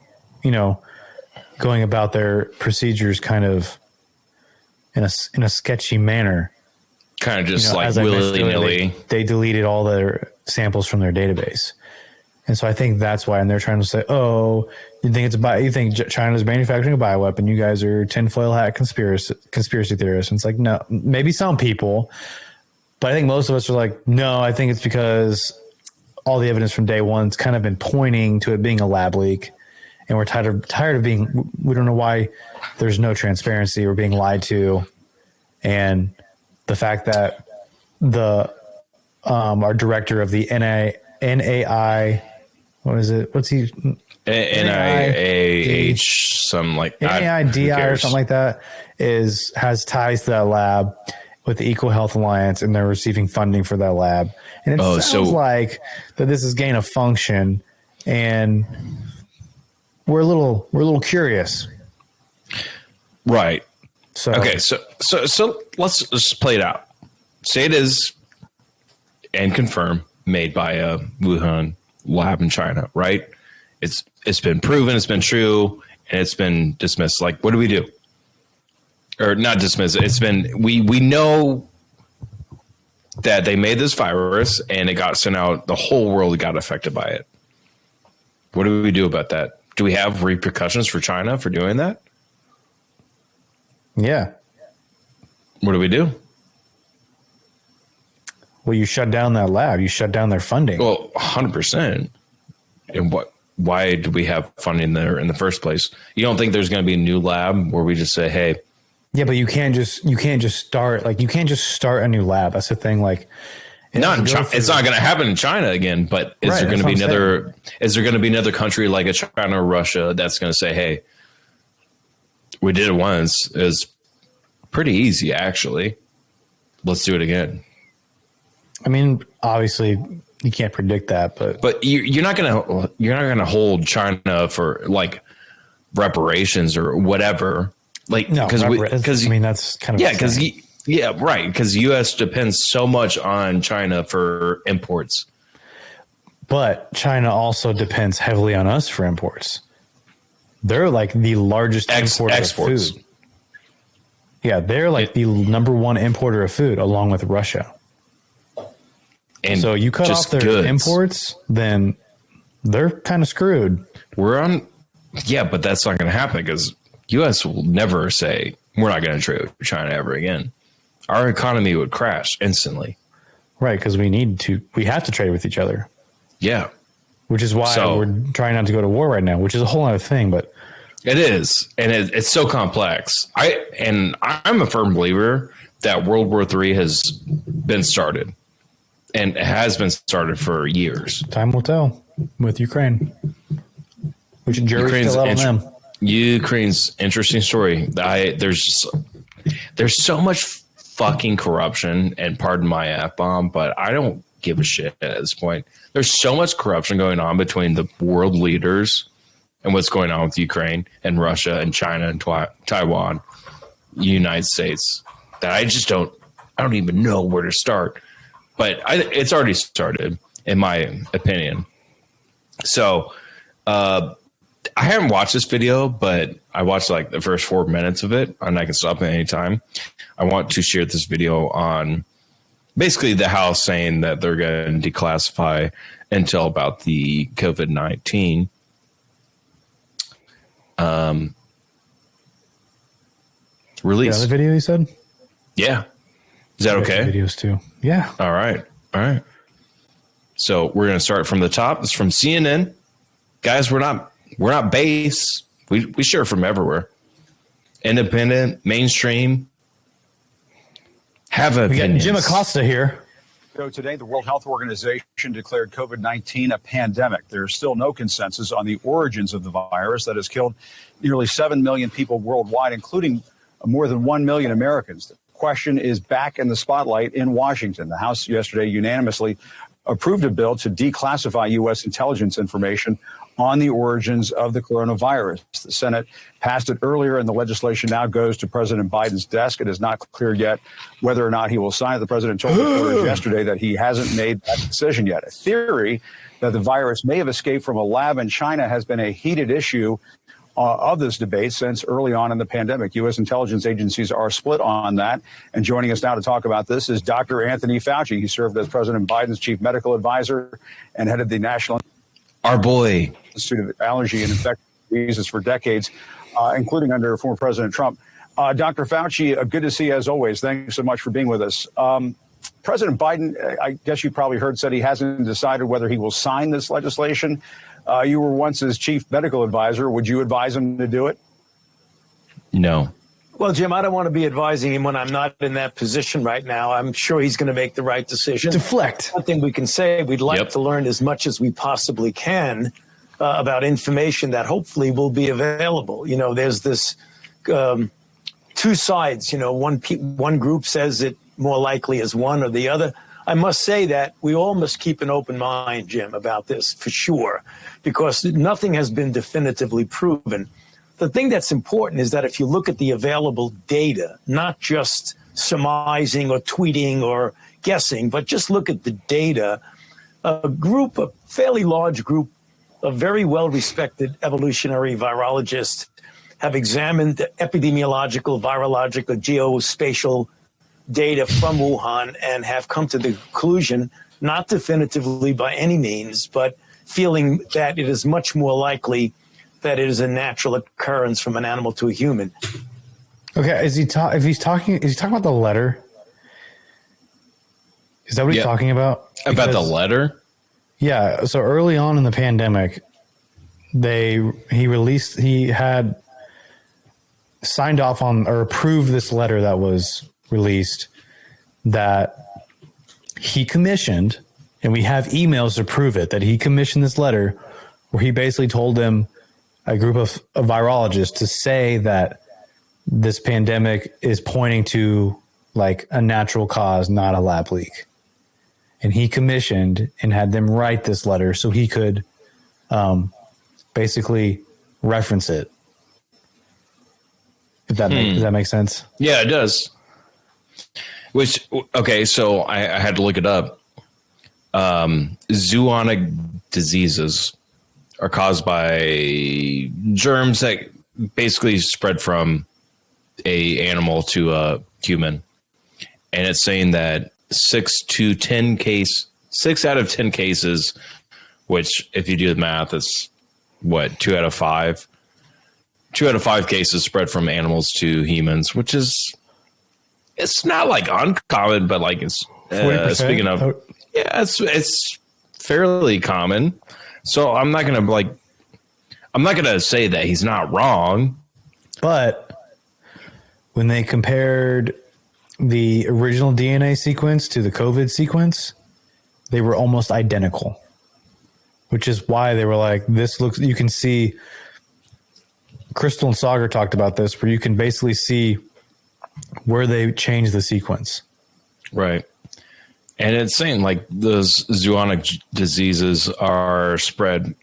going about their procedures kind of in a sketchy manner. Kind of just willy-nilly. They deleted all their samples from their database. And so I think that's why, and they're trying to say, oh, you think China's manufacturing a bioweapon. You guys are tinfoil hat conspiracy theorists. And it's like, no, maybe some people, but I think most of us are like, no, I think it's because all the evidence from day one's kind of been pointing to it being a lab leak. And we're tired of being, we don't know why there's no transparency. We're being lied to. And the fact that our director of the NAI, what is it? What's he? NIAH, something like that. NAIDI or something like that has ties to that lab with the Equal Health Alliance, and they're receiving funding for that lab. And it sounds like that this is gain of function, and we're a little curious. Right. So okay, so let's just play it out. Say it is and confirm made by a Wuhan lab in China, right? It's been proven, it's been true, and it's been dismissed. Like, what do we do? Or not dismissed. It's been we know that they made this virus and it got sent out. The whole world got affected by it. What do we do about that? Do we have repercussions for China for doing that? Yeah. What do we do? Well, you shut down that lab. You shut down their funding. Well, 100%. And why do we have funding there in the first place? You don't think there's going to be a new lab where we just say, hey. Yeah, but you can't just start a new lab. That's the thing. Like, not in China. It's not going to happen in China again. But is there going to be another? Is there going to be another country like a China or Russia that's going to say, hey, we did it once. It's pretty easy, actually. let's do it again. I mean, obviously you can't predict that, but you're not gonna hold China for like reparations or whatever. Like, because I mean, that's kind of because right, because U.S. depends so much on China for imports. But China also depends heavily on us for imports. They're like the largest importer exports. of food. Yeah, they're like the number one importer of food, along with Russia. And so you cut off their imports, then they're kind of screwed. Yeah, but that's not going to happen because U.S. will never say we're not going to trade with China ever again. Our economy would crash instantly. Right, because we have to trade with each other. Yeah. Which is why we're trying not to go to war right now, which is a whole other thing, but it is. And it's so complex. I'm a firm believer that World War III has been started, and it has been started for years. Time will tell with Ukraine. Which jury's still out on them. Ukraine's interesting story. There's so much fucking corruption, and pardon my F-bomb, but I don't give a shit at this point. There's so much corruption going on between the world leaders and what's going on with Ukraine and Russia and China and Taiwan, United States, that I don't even know where to start. But it's already started, in my opinion. So I haven't watched this video, but I watched like the first 4 minutes of it, and I can stop at any time. I want to share this video on basically the House saying that they're going to declassify intel about the COVID-19. Release. Yeah, the video you said? Yeah. Is that okay? Videos too. Yeah. All right. So we're going to start from the top. It's from CNN. Guys, we're not base. We share from everywhere. Independent, mainstream. Have opinions. We got Jim Acosta here. So today, the World Health Organization declared COVID-19 a pandemic. There's still no consensus on the origins of the virus that has killed nearly 7 million people worldwide, including more than 1 million Americans. The question is back in the spotlight in Washington. The House yesterday unanimously approved a bill to declassify U.S. intelligence information on the origins of the coronavirus. The Senate passed it earlier, and the legislation now goes to President Biden's desk. It is not clear yet whether or not he will sign it. The president told reporters yesterday that he hasn't made that decision yet. A theory that the virus may have escaped from a lab in China has been a heated issue of this debate since early on in the pandemic. U.S. intelligence agencies are split on that. And joining us now to talk about this is Dr. Anthony Fauci. He served as President Biden's chief medical advisor and headed the National Institute of Allergy and Infectious Diseases for decades, including under former President Trump. Dr. Fauci, good to see you as always. Thanks so much for being with us. President Biden, I guess you probably heard, said he hasn't decided whether he will sign this legislation. You were once his chief medical advisor. Would you advise him to do it? No. Well, Jim, I don't want to be advising him when I'm not in that position right now. I'm sure he's going to make the right decision. Deflect. One thing we can say, we'd like to learn as much as we possibly can about information that hopefully will be available. You know, there's this two sides. You know, one group says it more likely as one or the other. I must say that we all must keep an open mind, Jim, about this for sure, because nothing has been definitively proven. The thing that's important is that if you look at the available data, not just surmising or tweeting or guessing, but just look at the data, a fairly large group of very well-respected evolutionary virologists have examined the epidemiological, virological, geospatial data from Wuhan and have come to the conclusion, not definitively by any means, but feeling that it is much more likely that it is a natural occurrence from an animal to a human. Okay, is he talking about the letter? Is that what he's talking about? About the letter? Yeah. So early on in the pandemic, he had signed off on or approved this letter that was released that he commissioned, and we have emails to prove it, that he commissioned this letter where he basically told them, a group of virologists, to say that this pandemic is pointing to like a natural cause, not a lab leak. And he commissioned and had them write this letter so he could basically reference it. If that does that make sense? Yeah, it does. Which, okay, so I had to look it up. Zoonotic diseases are caused by germs that basically spread from a animal to a human. And it's saying that 6 out of 10 cases, which if you do the math, it's what, 2 out of 5? 2 out of 5 cases spread from animals to humans, which is, it's not like uncommon, but like it's speaking of, yeah, it's fairly common. So I'm not gonna say that he's not wrong. But when they compared the original DNA sequence to the COVID sequence, they were almost identical, which is why they were like, this looks, you can see, Crystal and Sagar talked about this, where you can basically see where they changed the sequence. Right. And it's saying like those zoonotic diseases are spread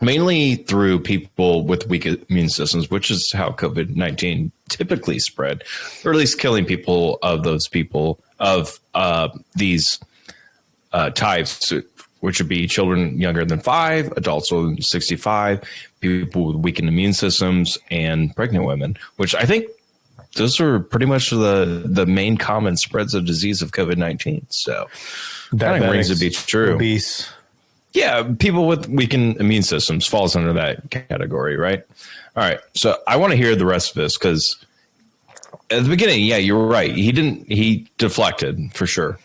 mainly through people with weak immune systems, which is how COVID-19 typically spread, or at least killing people of those people of these types, which would be children younger than 5, adults older than 65, people with weakened immune systems, and pregnant women, which I think those are pretty much the main common spreads of disease of COVID-19. So that rings to be true. Obese. Yeah, people with weakened immune systems falls under that category, right? All right. So I want to hear the rest of this because at the beginning, yeah, you were right. He deflected for sure.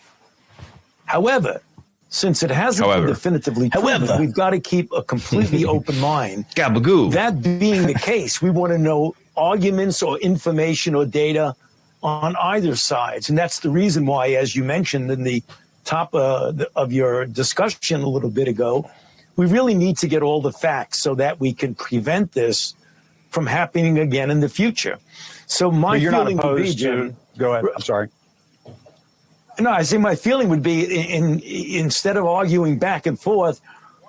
However, since it hasn't been definitively proven, we've got to keep a completely open mind. Gabagoo. That being the case, we want to know arguments or information or data on either sides. And that's the reason why, as you mentioned in the top of your discussion a little bit ago, we really need to get all the facts so that we can prevent this from happening again in the future. So my feeling would be, Jim, go ahead. I'm sorry. No, I say my feeling would be instead of arguing back and forth,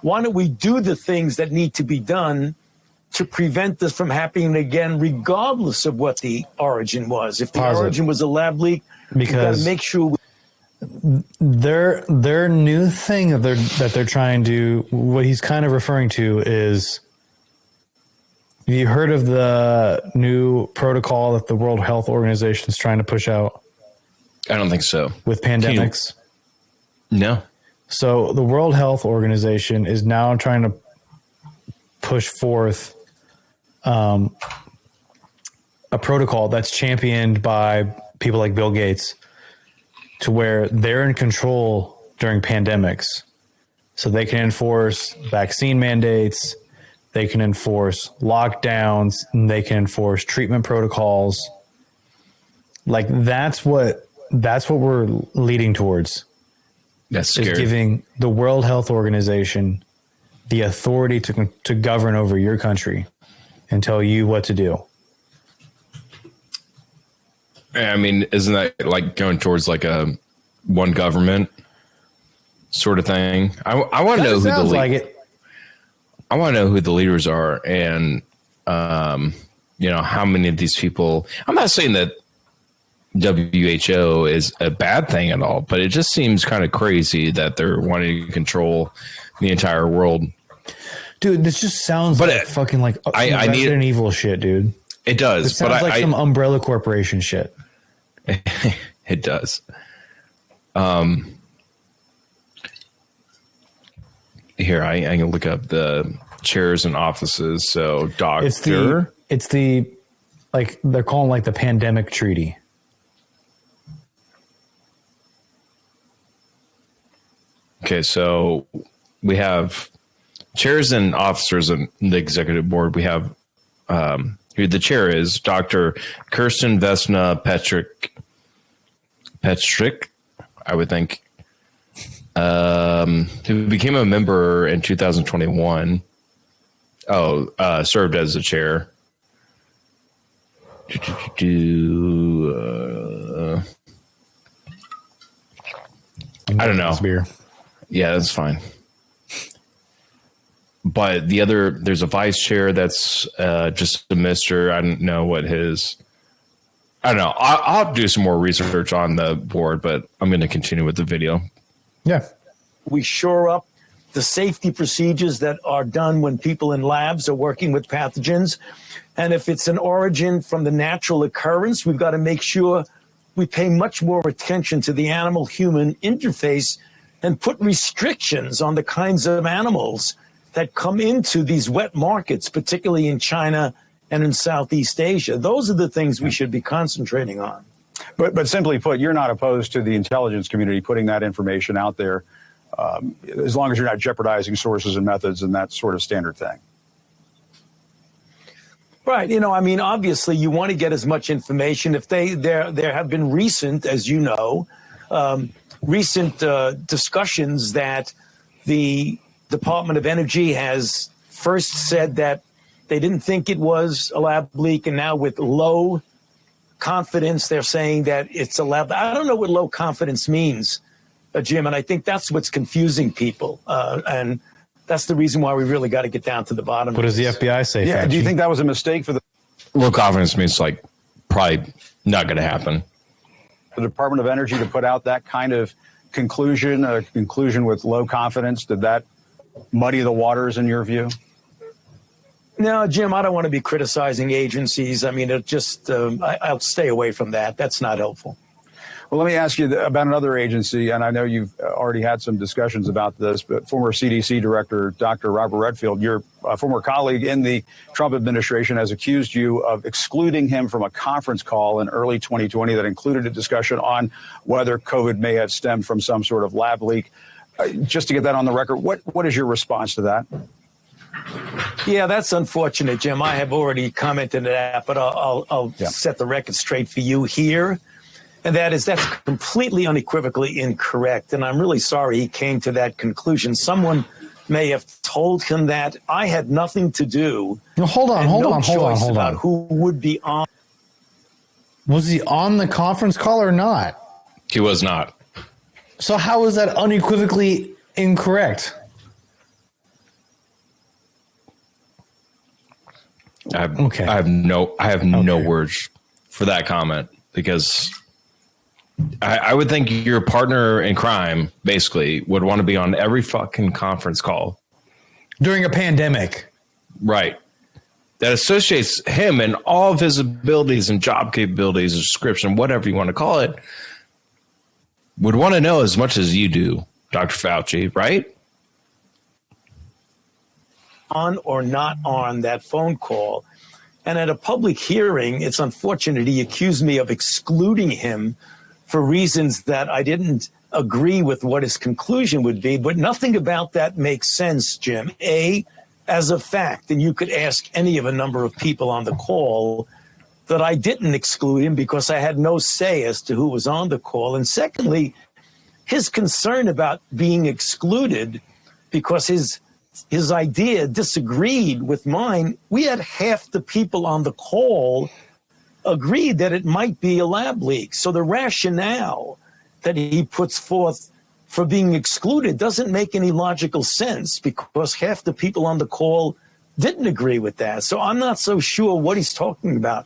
why don't we do the things that need to be done to prevent this from happening again, regardless of what the origin was. If the origin was a lab leak, we've got to make sure. Their new thing that they're trying to, what he's kind of referring to is, have you heard of the new protocol that the World Health Organization is trying to push out? I don't think so. With pandemics? No. So the World Health Organization is now trying to push forth a protocol that's championed by people like Bill Gates, to where they're in control during pandemics. So they can enforce vaccine mandates, they can enforce lockdowns, and they can enforce treatment protocols. Like that's what we're leading towards. That's scary. Is giving the World Health Organization the authority to govern over your country and tell you what to do. I mean, isn't that like going towards like a one government sort of thing? I want to know who I want to know who the leaders are, and how many of these people. I'm not saying that WHO is a bad thing at all, but it just seems kind of crazy that they're wanting to control the entire world. Dude, this just sounds like fucking like Resident Evil shit, dude. It does. It sounds like some Umbrella Corporation shit. It does. Here, I can look up the chairs and offices. So, doctor. It's the like they're calling like the pandemic treaty. Okay, so we have chairs and officers in the executive board. We have here the chair is Dr. Kirsten Vesna Petrick, I would think, who became a member in 2021. Served as the chair. I don't know. Beer. Yeah, that's fine. But there's a vice chair that's just a mister. I don't know what his. I don't know. I'll do some more research on the board, but I'm going to continue with the video. Yeah. We shore up the safety procedures that are done when people in labs are working with pathogens. And if it's an origin from the natural occurrence, we've got to make sure we pay much more attention to the animal-human interface and put restrictions on the kinds of animals that come into these wet markets, particularly in China and in Southeast Asia. Those are the things we should be concentrating on. But simply put, you're not opposed to the intelligence community putting that information out there, as long as you're not jeopardizing sources and methods and that sort of standard thing. Right. Obviously, you want to get as much information. If there have been recent, as you know, discussions that the Department of Energy has first said that they didn't think it was a lab leak, and now with low confidence, they're saying that it's a lab. I don't know what low confidence means, Jim, and I think that's what's confusing people. And that's the reason why we really got to get down to the bottom. What does the FBI say? Yeah. Fauci? Do you think that was a mistake for the Low confidence means like probably not going to happen. The Department of Energy to put out that kind of conclusion, a conclusion with low confidence? Did that muddy the waters in your view? No, Jim, I don't want to be criticizing agencies. I'll stay away from that. That's not helpful. Well, let me ask you about another agency, and I know you've already had some discussions about this, but former CDC Director Dr. Robert Redfield, your former colleague in the Trump administration, has accused you of excluding him from a conference call in early 2020 that included a discussion on whether COVID may have stemmed from some sort of lab leak. Just to get that on the record, what is your response to that? Yeah, that's unfortunate, Jim. I have already commented on that, but I'll set the record straight for you here. And that's completely unequivocally incorrect. And I'm really sorry he came to that conclusion. Someone may have told him that. I had nothing to do. No, hold on. About who would be on. Was he on the conference call or not? He was not. So how is that unequivocally incorrect? I have no words for that comment, because I would think your partner in crime basically would want to be on every fucking conference call during a pandemic. Right. That associates him and all of his abilities and job capabilities, description, whatever you want to call it, would want to know as much as you do, Dr. Fauci, right? On or not on that phone call. And at a public hearing, it's unfortunate he accused me of excluding him for reasons that I didn't agree with what his conclusion would be. But nothing about that makes sense, Jim. As a fact, and you could ask any of a number of people on the call, that I didn't exclude him because I had no say as to who was on the call. And secondly, his concern about being excluded because his idea disagreed with mine. We had half the people on the call agreed that it might be a lab leak. So the rationale that he puts forth for being excluded doesn't make any logical sense, because half the people on the call didn't agree with that. So I'm not so sure what he's talking about.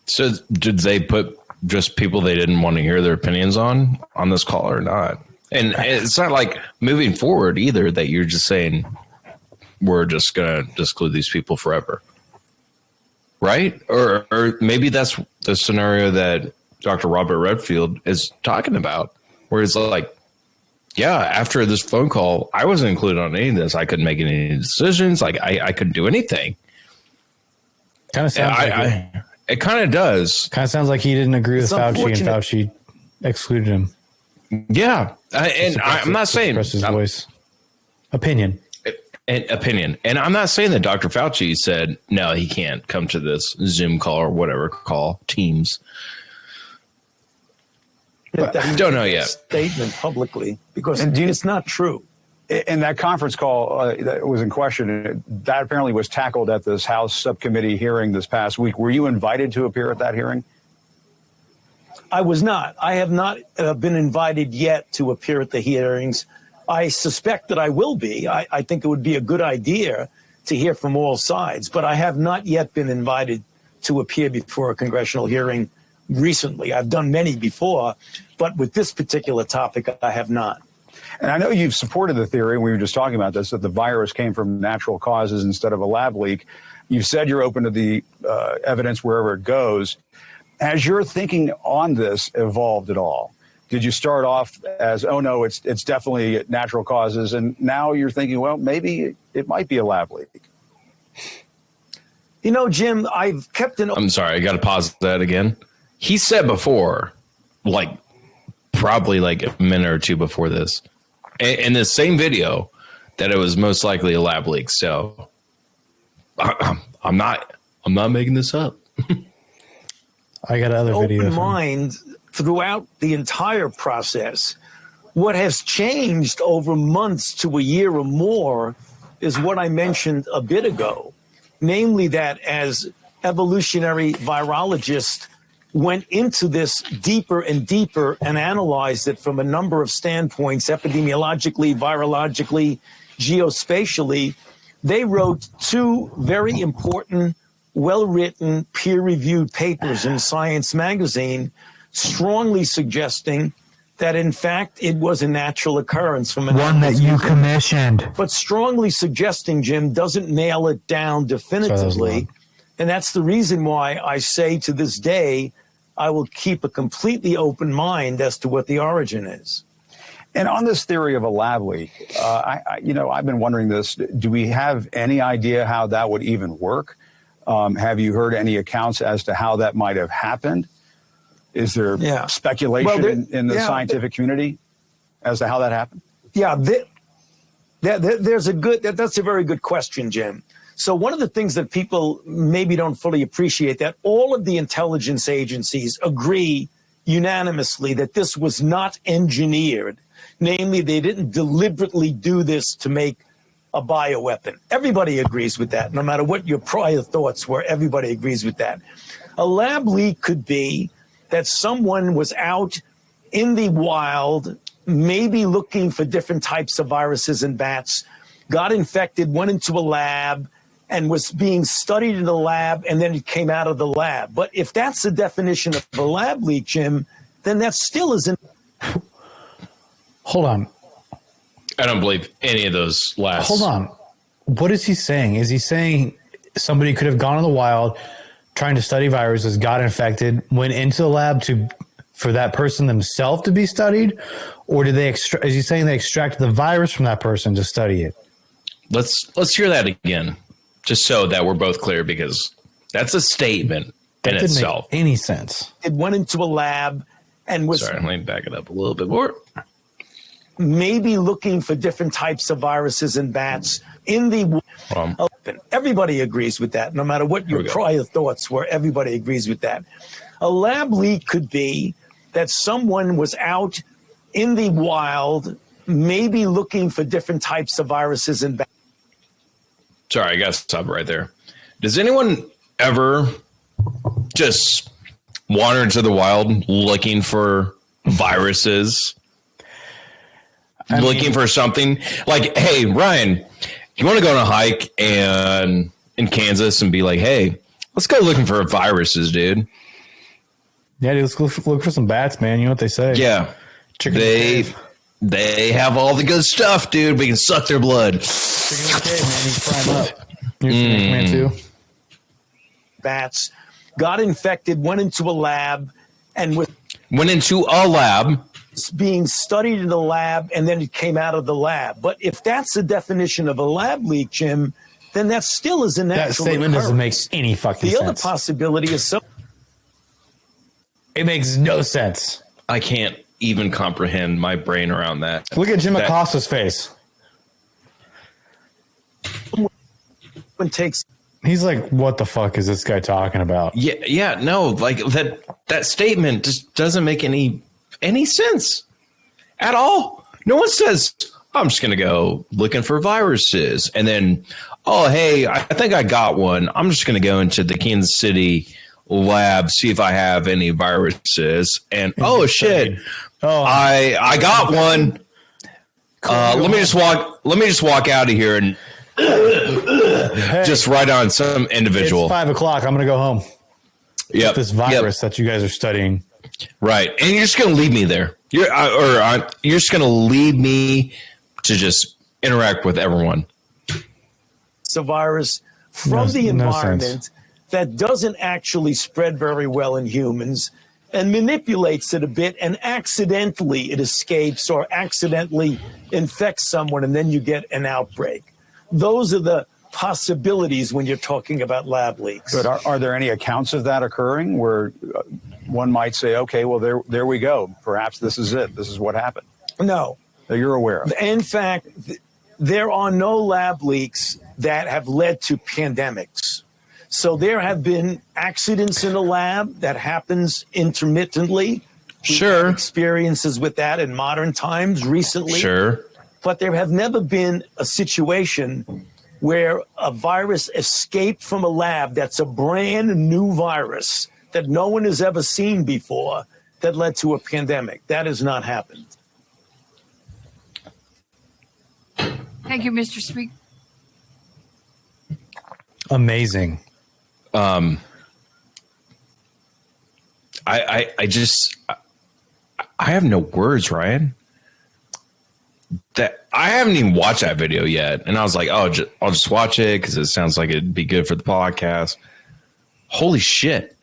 So did they put just people they didn't want to hear their opinions on this call or not? And it's not like moving forward either that you're just saying we're just going to exclude these people forever. Right? Or maybe that's the scenario that Dr. Robert Redfield is talking about, where it's like, yeah, after this phone call, I wasn't included on any of this. I couldn't make any decisions. Like I couldn't do anything. Kind of sounds it kind of does. Kind of sounds like he didn't agree with Fauci, and Fauci excluded him. Yeah. I'm not saying express his voice. Opinion. And I'm not saying that Dr. Fauci said, no, he can't come to this Zoom call or whatever call, Teams. But I don't know yet. Statement publicly, because it's not true. in that conference call that was in question, that apparently was tackled at this House subcommittee hearing this past week. Were you invited to appear at that hearing? I was not. I have not been invited yet to appear at the hearings. I suspect that I will be. I think it would be a good idea to hear from all sides, but I have not yet been invited to appear before a congressional hearing recently. I've done many before, but with this particular topic, I have not. And I know you've supported the theory, and we were just talking about this, that the virus came from natural causes instead of a lab leak. You've said you're open to the evidence wherever it goes. Has your thinking on this evolved at all? Did you start off as, oh, no, it's definitely natural causes, and now you're thinking, well, maybe it might be a lab leak? You know, Jim, I've kept an... I'm sorry, I got to pause that again. He said before, probably a minute or two before this, in the same video, that it was most likely a lab leak. So I'm not making this up. I got other videos. Open mind throughout the entire process. What has changed over months to a year or more is what I mentioned a bit ago, namely that as evolutionary virologists went into this deeper and deeper and analyzed it from a number of standpoints, epidemiologically, virologically, geospatially, they wrote two very important, well-written, peer-reviewed papers in Science magazine, strongly suggesting that, in fact, it was a natural occurrence from one that you commissioned. But strongly suggesting, Jim, doesn't nail it down definitively. And that's the reason why I say to this day, I will keep a completely open mind as to what the origin is. And on this theory of a lab leak, I've been wondering this. Do we have any idea how that would even work? Have you heard any accounts as to how that might have happened? Is there speculation in the scientific community as to how that happened? Yeah, that's a very good question, Jim. So one of the things that people maybe don't fully appreciate, that all of the intelligence agencies agree unanimously that this was not engineered. Namely, they didn't deliberately do this to make a bioweapon. Everybody agrees with that. No matter what your prior thoughts were, everybody agrees with that. A lab leak could be that someone was out in the wild, maybe looking for different types of viruses in bats, got infected, went into a lab, and was being studied in the lab, and then it came out of the lab. But if that's the definition of a lab leak, Jim, then that still isn't. Hold on. I don't believe any of those last. Hold on. What is he saying? Is he saying somebody could have gone in the wild trying to study viruses, got infected, went into the lab for that person themselves to be studied? Or did they is he saying they extracted the virus from that person to study it? Let's hear that again, just so that we're both clear, because that's a statement in itself. Make any sense? It went into a lab and was. Sorry, let me back it up a little bit more. Maybe looking for different types of viruses in bats in the open. Everybody agrees with that. No matter what your prior thoughts were, everybody agrees with that. A lab leak could be that someone was out in the wild, maybe looking for different types of viruses in bats. Sorry, I got to stop right there. Does anyone ever just wander into the wild looking for viruses? Looking for something like, hey, Ryan, you want to go on a hike in Kansas and be like, hey, let's go looking for viruses, dude. Yeah, dude, let's look for some bats, man. You know what they say? Yeah. They have all the good stuff, dude. We can suck their blood. Chicken in the cave, man. You can fry them up. You're a man too. Bats got infected, went into a lab, and went into a lab. Being studied in the lab, and then it came out of the lab. But if that's the definition of a lab leak, Jim, then that still is a natural That statement occurrence. doesn't make any fucking sense. The other possibility is it makes no sense. I can't even comprehend my brain around that. Look at Jim Acosta's face. He's like, what the fuck is this guy talking about? Yeah, no, like that statement just doesn't make any sense at all. No one says, I'm just going to go looking for viruses. And then, oh, hey, I think I got one. I'm just going to go into the Kansas City lab, see if I have any viruses. And, oh, shit, I got one. Let me just walk out of here and just write on some individual. It's 5 o'clock. I'm going to go home. Yep. This virus that you guys are studying. Right. And you're just going to leave me there. You're just going to leave me to just interact with everyone. It's a virus from the environment that doesn't actually spread very well in humans and manipulates it a bit, and accidentally it escapes or accidentally infects someone, and then you get an outbreak. Those are the possibilities when you're talking about lab leaks. But are there any accounts of that occurring where one might say, okay, well, there we go. Perhaps this is it. This is what happened. No. That you're aware of. In fact, there are no lab leaks that have led to pandemics. So there have been accidents in a lab that happens intermittently. Sure. Experiences with that in modern times recently. Sure. But there have never been a situation where a virus escaped from a lab that's a brand new virus that no one has ever seen before that led to a pandemic. That has not happened. Thank you, Mr. Speaker. Amazing. I have no words, Ryan. That I haven't even watched that video yet, and I was like, oh, I'll just watch it because it sounds like it'd be good for the podcast. Holy shit!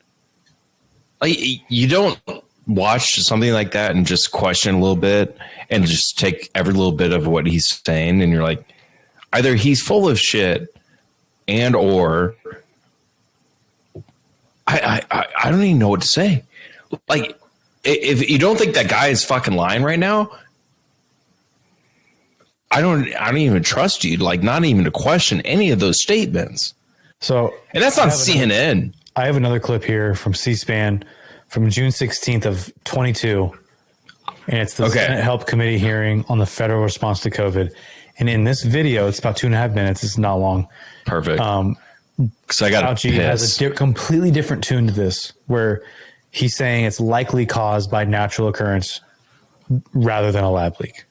Like, you don't watch something like that and just question a little bit and just take every little bit of what he's saying, and you're like, either he's full of shit, and or I don't even know what to say. Like, if you don't think that guy is fucking lying right now, I don't even trust you, like, not even to question any of those statements. So, and that's on CNN. I have another clip here from C-SPAN from June 16th of 22. And it's the Senate Help Committee hearing on the federal response to COVID. And in this video, it's about 2.5 minutes. It's not long. Perfect. Because I got Fauci has a completely different tune to this, where he's saying it's likely caused by natural occurrence rather than a lab leak.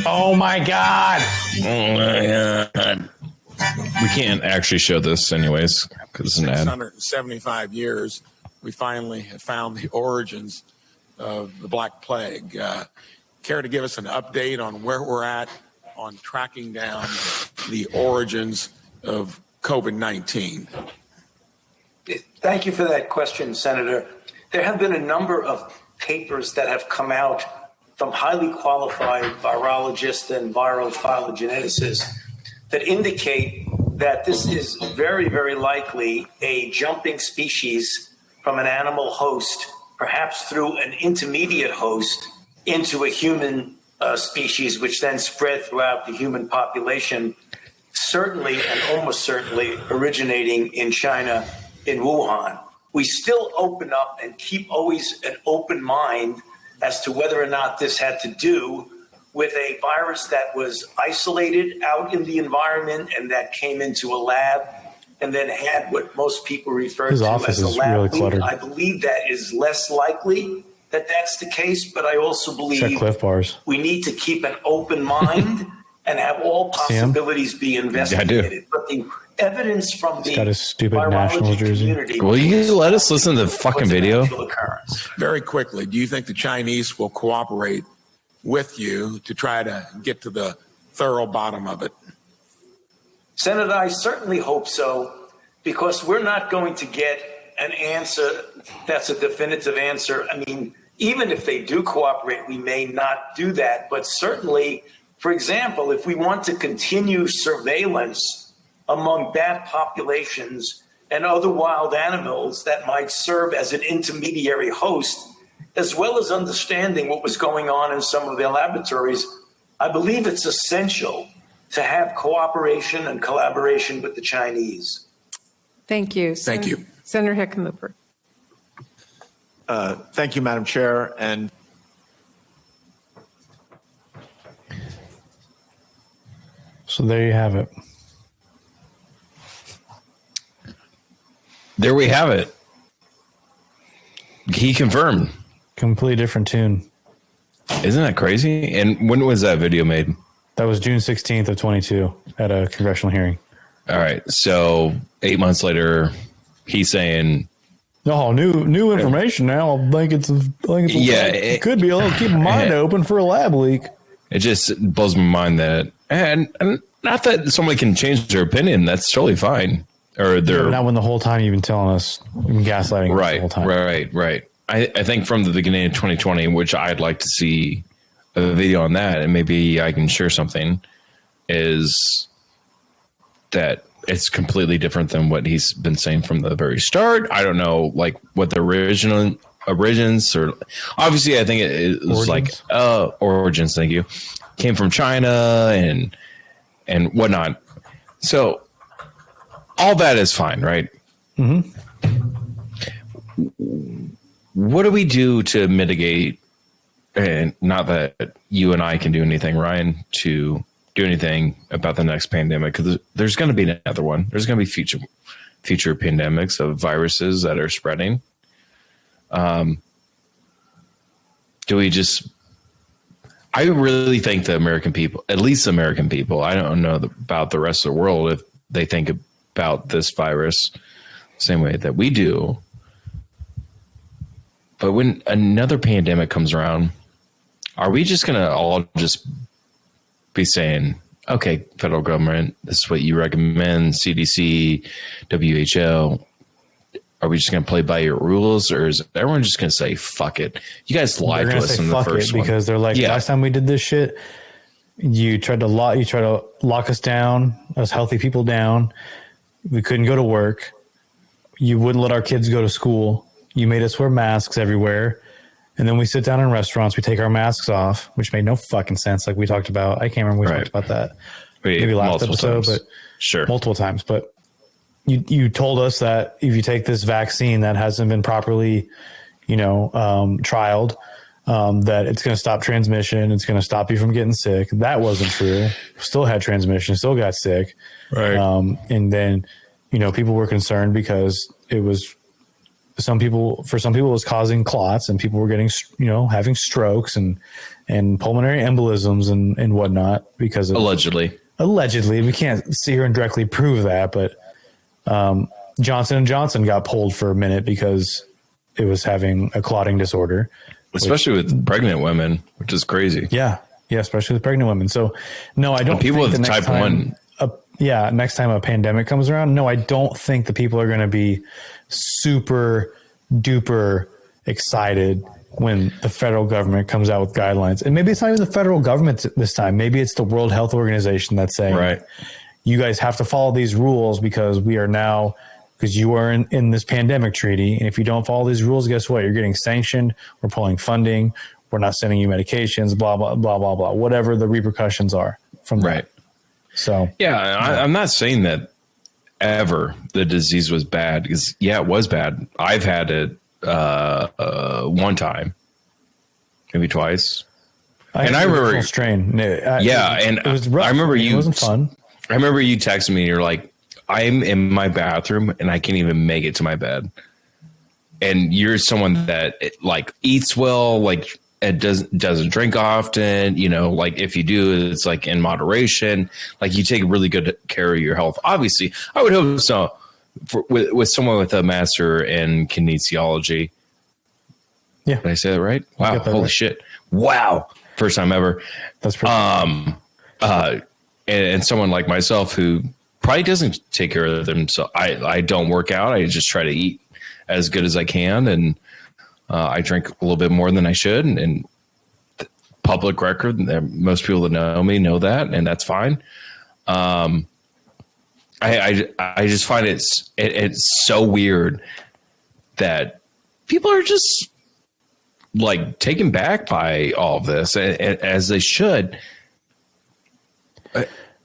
Oh my God. Oh my God. We can't actually show this anyways because it's an ad. 675 years, we finally have found the origins of the Black Plague. Care to give us an update on where we're at on tracking down the origins of COVID-19? Thank you for that question, Senator. There have been a number of papers that have come out from highly qualified virologists and viral phylogeneticists that indicate that this is very, very likely a jumping species from an animal host, perhaps through an intermediate host, into a human species, which then spread throughout the human population, certainly and almost certainly originating in China, in Wuhan. We still open up and keep always an open mind as to whether or not this had to do with a virus that was isolated out in the environment and that came into a lab and then had what most people refer to as a lab leak. I believe that is less likely that that's the case, but I also believe we need to keep an open mind and have all possibilities be investigated. But the evidence from the virology community. Will you let us listen to the fucking video? Very quickly, do you think the Chinese will cooperate with you to try to get to the thorough bottom of it? Senator, I certainly hope so, because we're not going to get an answer that's a definitive answer. I mean, even if they do cooperate, we may not do that. But certainly, for example, if we want to continue surveillance among bat populations and other wild animals that might serve as an intermediary host, as well as understanding what was going on in some of their laboratories, I believe it's essential to have cooperation and collaboration with the Chinese. Thank you. Thank you. Senator Hickenlooper. Thank you, Madam Chair. And So there you have it. There we have it. He confirmed. Completely different tune. Isn't that crazy? And when was that video made? That was June 16th of 22 at a congressional hearing. All right. So 8 months later, he's saying, "Oh, new information now. I think it's it could be a little. Keep my mind open for a lab leak." It just blows my mind that, and not that somebody can change their opinion. That's totally fine. Or they're not when the whole time you've been telling us, you've been gaslighting us the whole time. Right. I think from the beginning of 2020, which I'd like to see a video on that, and maybe I can share something, is that it's completely different than what he's been saying from the very start. I don't know, like what the origins, or obviously I think it was origins. Thank you. Came from China and whatnot. So all that is fine, right? Mm-hmm. What do we do to mitigate? And not that you and I can do anything, Ryan, to do anything about the next pandemic, because there's going to be another one. There's going to be future pandemics of viruses that are spreading. Do we just? I really think the American people, at least American people, I don't know about the rest of the world, if they think about this virus the same way that we do. But when another pandemic comes around, are we just going to all just be saying, okay, federal government, this is what you recommend, CDC, WHO, are we just going to play by your rules, or is everyone just going to say, fuck it? You guys lied to us in the first one. Because they're like, last time we did this shit, you tried to lock us down, us healthy people down. We couldn't go to work. You wouldn't let our kids go to school. You made us wear masks everywhere. And then we sit down in restaurants, we take our masks off, which made no fucking sense. Like we talked about, I can't remember we talked about that. Maybe last episode, but sure, multiple times. But you told us that if you take this vaccine that hasn't been properly, trialed, that it's going to stop transmission. It's going to stop you from getting sick. That wasn't true. Still had transmission, still got sick. Right. And then, people were concerned because it was, for some people it was causing clots, and people were getting, having strokes and pulmonary embolisms and whatnot because of allegedly, we can't sit here and directly prove that, but Johnson & Johnson got pulled for a minute because it was having a clotting disorder, especially with pregnant women, which is crazy. Yeah, especially with pregnant women. So no, I don't. People with type 1. Next time a pandemic comes around, no, I don't think the people are going to be super duper excited when the federal government comes out with guidelines. And maybe it's not even the federal government this time. Maybe it's the World Health Organization that's saying, right, you guys have to follow these rules because you are in this pandemic treaty. And if you don't follow these rules, guess what? You're getting sanctioned. We're pulling funding. We're not sending you medications, blah, blah, blah, blah, blah, whatever the repercussions are from that. Right. So, I'm not saying that ever the disease was bad, because it was bad. I've had it one time, maybe twice. I remember strain. It was rough. I remember it wasn't fun. I remember you texting me and you're like, I'm in my bathroom and I can't even make it to my bed. And you're someone that eats well, it doesn't drink often, like if you do, it's like in moderation, like you take really good care of your health. Obviously, I would hope so with someone with a master in kinesiology. Yeah. Did I say that right? Wow. Holy shit. Wow. First time ever. That's pretty and someone like myself who probably doesn't take care of themselves. I don't work out. I just try to eat as good as I can. And I drink a little bit more than I should, and public record. Most people that know me know that, and that's fine. I just find it's so weird that people are just taken back by all of this, as they should.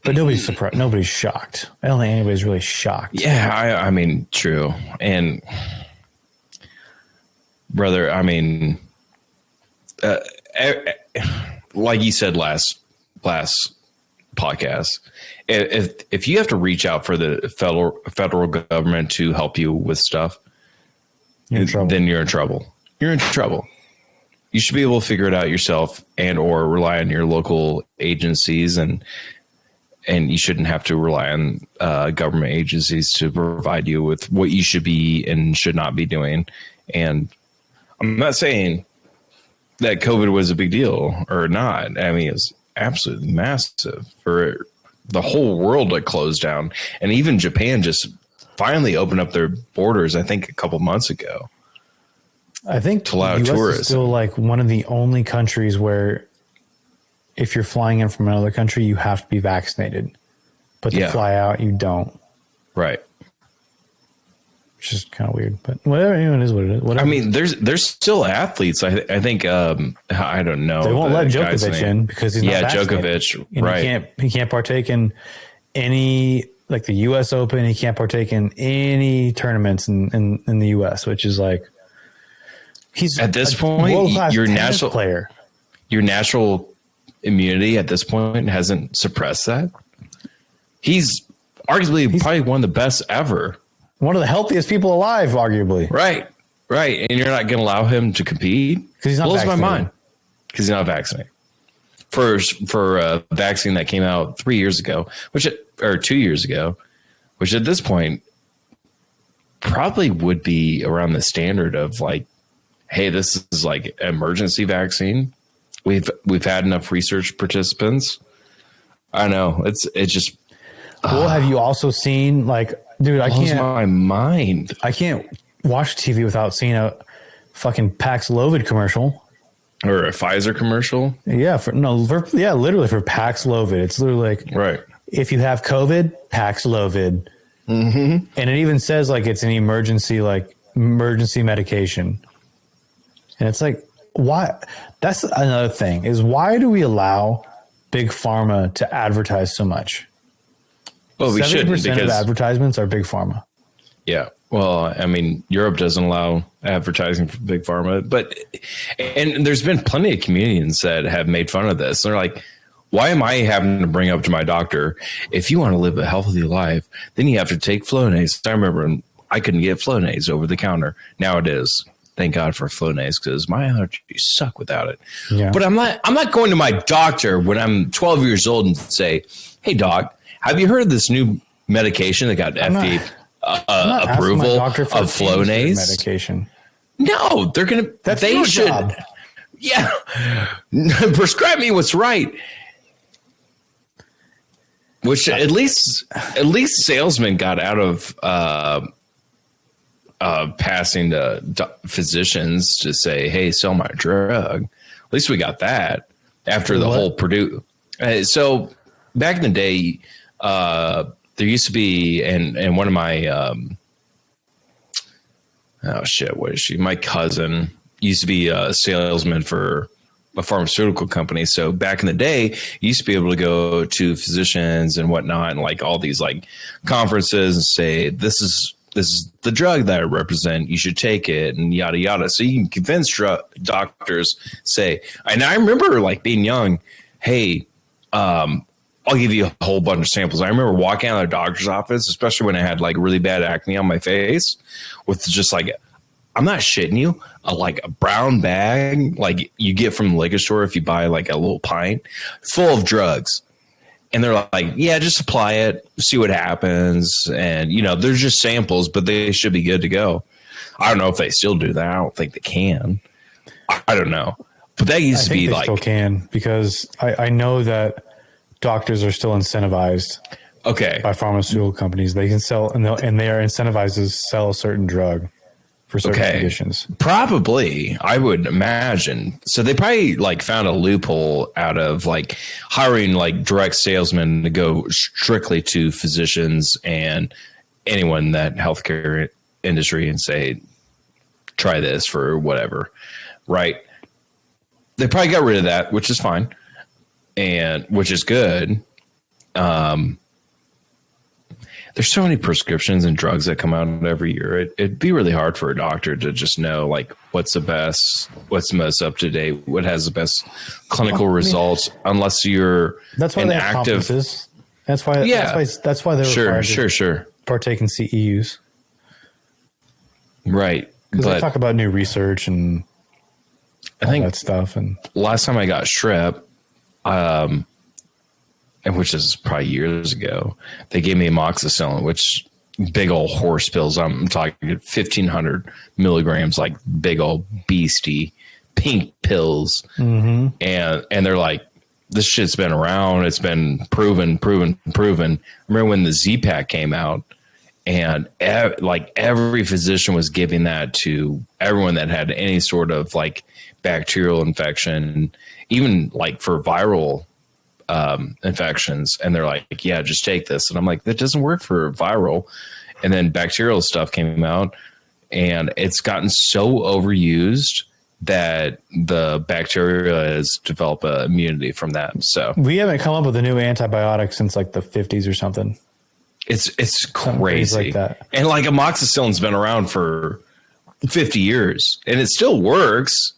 But nobody's surprised. Nobody's shocked. I don't think anybody's really shocked. Yeah, I mean, true. And brother, I mean, like you said last podcast. If you have to reach out for the federal government to help you with stuff, then you're in trouble. You're in trouble. You should be able to figure it out yourself and or rely on your local agencies, and you shouldn't have to rely on government agencies to provide you with what you should be and should not be doing. And I'm not saying that COVID was a big deal or not. I mean, it's absolutely massive for the whole world that closed down. And even Japan just finally opened up their borders, I think, a couple months ago. I think to allow the US tourists. is still like one of the only countries where if you're flying in from another country, you have to be vaccinated. But to fly out, you don't. Right. Which is kind of weird, but whatever. It is what it is. Whatever. I mean, there's still athletes. I think I don't know. They won't let Djokovic in because he's not vaccinated. Djokovic, and right? He can't partake in any, like the U.S. Open. He can't partake in any tournaments in the U.S., which is like he's at this point your natural player. Your natural immunity at this point hasn't suppressed that. He's arguably probably one of the best ever. One of the healthiest people alive, arguably. Right. And you're not going to allow him to compete? Because he's not blows vaccinated. my mind. Because he's not vaccinated. For a vaccine that came out 3 years ago, or 2 years ago, which at this point probably would be around the standard of like, hey, this is like an emergency vaccine. We've had enough research participants. I know it's just. Well, have you also seen like, dude? I can't. My mind. I can't watch TV without seeing a fucking Paxlovid commercial or a Pfizer commercial. Yeah, literally for Paxlovid. It's literally like, right. If you have COVID, Paxlovid, and it even says like it's an emergency medication. And it's like, why? That's another thing is why do we allow big pharma to advertise so much? Well, we shouldn't, because of advertisements are big pharma. Yeah. Well, I mean, Europe doesn't allow advertising for big pharma, and there's been plenty of comedians that have made fun of this. They're like, why am I having to bring up to my doctor, if you want to live a healthy life, then you have to take Flonase. I remember I couldn't get Flonase over the counter. Now it is. Thank God for Flonase, because my allergies suck without it. Yeah. But I'm not going to my doctor when I'm 12 years old and say, hey, doc, have you heard of this new medication that got FDA approval of Flonase medication? No, they're going to. They should. Job. Yeah, prescribe me what's right. Which at least salesmen got out of passing to physicians to say, "Hey, sell my drug." At least we got that after the whole Purdue. So back in the day. There used to be, and one of my, what is she? My cousin used to be a salesman for a pharmaceutical company. So back in the day, you used to be able to go to physicians and whatnot, and like all these like conferences and say, this is the drug that I represent. You should take it, and yada yada. So you can convince doctors. Say, and I remember like being young. Hey, I'll give you a whole bunch of samples. I remember walking out of the doctor's office, especially when I had like really bad acne on my face, with just like, I'm not shitting you, a brown bag like you get from the liquor store if you buy like a little pint full of drugs. And they're like, yeah, just apply it, see what happens. And, they're just samples, but they should be good to go. I don't know if they still do that. I don't think they can. I don't know. But that used to be like. They still can, because I know that doctors are still incentivized by pharmaceutical companies. They can sell, and they are incentivized to sell a certain drug for certain conditions. Probably, I would imagine. So they probably like found a loophole out of like hiring like direct salesmen to go strictly to physicians and anyone in that healthcare industry and say, try this for whatever, right? They probably got rid of that, which is fine. And which is good. There's there's so many prescriptions and drugs that come out every year. It'd be really hard for a doctor to just know like what's the most up to date, what has the best clinical results, unless you're that's why an they have active. Conferences. That's why. Yeah, that's why they're required to partake in CEUs. Right, because they talk about new research and I think that stuff. And last time I got strep, and which is probably years ago, they gave me amoxicillin, which big old horse pills. I'm talking 1,500 milligrams, like big old beastie pink pills. Mm-hmm. And they're like, this shit's been around. It's been proven. Remember when the Z-Pack came out, and every physician was giving that to everyone that had any sort of like bacterial infection, even like for viral infections. And they're like, yeah, just take this. And I'm like, that doesn't work for viral. And then bacterial stuff came out, and it's gotten so overused that the bacteria has developed immunity from that. So we haven't come up with a new antibiotic since like the 50s or something. It's crazy like that. And like amoxicillin's been around for 50 years and it still works.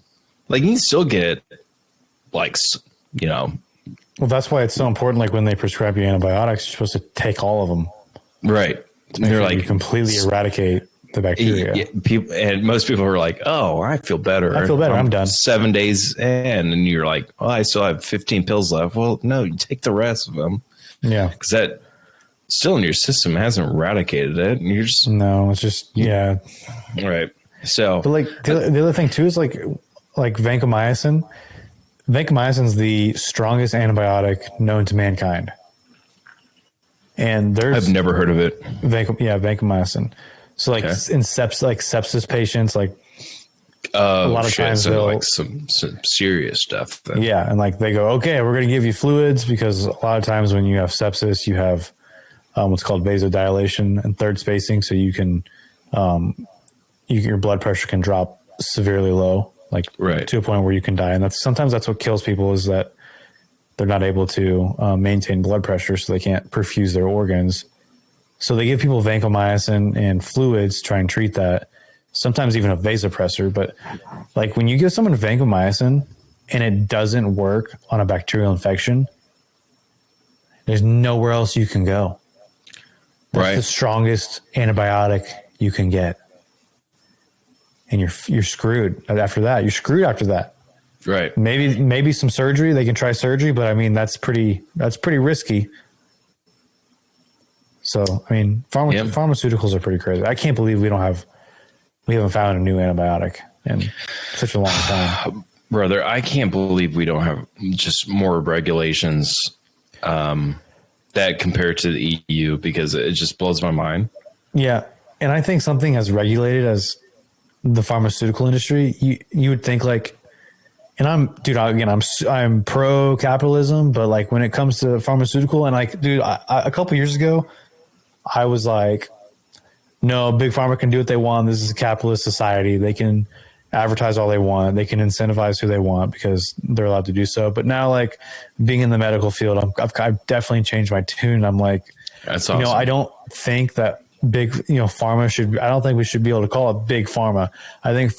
Like you can still get like, you know. Well, that's why it's so important. Like when they prescribe you antibiotics, you're supposed to take all of them. Right. They're like, you completely eradicate the bacteria. Most people are like, oh, I feel better. I'm done. 7 days in, and you're like, oh, I still have 15 pills left. Well, no, you take the rest of them. Yeah. Because that still in your system hasn't eradicated it. And you're just. No, it's just, yeah. Right. So. But like the other thing too is like vancomycin. Vancomycin's the strongest antibiotic known to mankind. And I've never heard of it. Vancomycin. So like in sepsis patients, like a lot of times so like some serious stuff. Then. Yeah. And like they go, okay, we're going to give you fluids, because a lot of times when you have sepsis, you have what's called vasodilation and third spacing. So you can, your blood pressure can drop severely low, like to a point where you can die. And sometimes that's what kills people, is that they're not able to maintain blood pressure, so they can't perfuse their organs. So they give people vancomycin and fluids, try and treat that. Sometimes even a vasopressor. But like when you give someone vancomycin and it doesn't work on a bacterial infection, there's nowhere else you can go. That's the strongest antibiotic you can get. And you're screwed after that. You're screwed after that. Right. Maybe some surgery. They can try surgery, but I mean that's pretty risky. So I mean, pharmaceuticals are pretty crazy. I can't believe we haven't found a new antibiotic in such a long time, brother. I can't believe we don't have just more regulations that compared to the EU, because it just blows my mind. Yeah, and I think something as regulated as the pharmaceutical industry, you would think like. And I'm pro capitalism, but like when it comes to pharmaceutical, and like, dude, a couple years ago, I was like, no, big pharma can do what they want. This is a capitalist society. They can advertise all they want. They can incentivize who they want because they're allowed to do so. But now, like being in the medical field, I've definitely changed my tune. I'm like, that's awesome. I don't think that big, pharma I don't think we should be able to call it big pharma. I think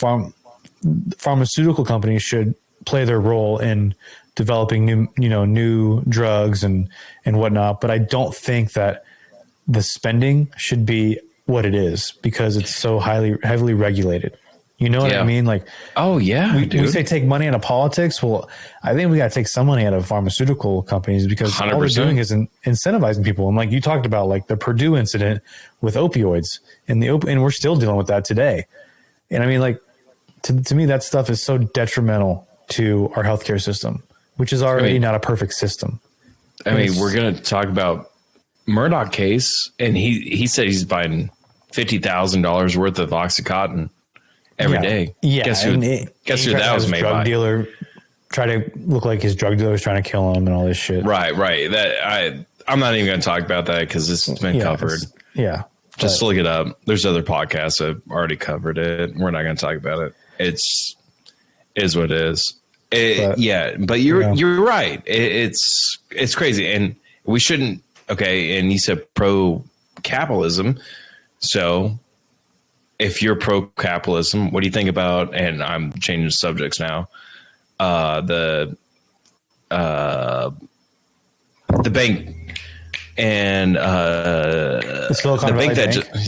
pharmaceutical companies should play their role in developing new drugs and whatnot. But I don't think that the spending should be what it is, because it's so heavily regulated. You know what I mean? Like, oh yeah, we say take money out of politics. Well, I think we got to take some money out of pharmaceutical companies, because 100%. All they're doing is incentivizing people. And like you talked about, like the Purdue incident with opioids and and we're still dealing with that today. And I mean, like to me, that stuff is so detrimental to our healthcare system, which is already not a perfect system. I mean, we're going to talk about Murdoch case, and he said he's buying $50,000 worth of OxyContin every day. Yeah. Guess who that was made by? Dealer try to look like his drug dealer was trying to kill him and all this shit. Right. I'm not even going to talk about that because this has been covered. Just look it up. There's other podcasts that have already covered it. We're not going to talk about it. Is what it is. But you're right. It's crazy, and we shouldn't. Okay, and you said pro capitalism. So if you're pro-capitalism, what do you think about, and I'm changing subjects now, the bank and the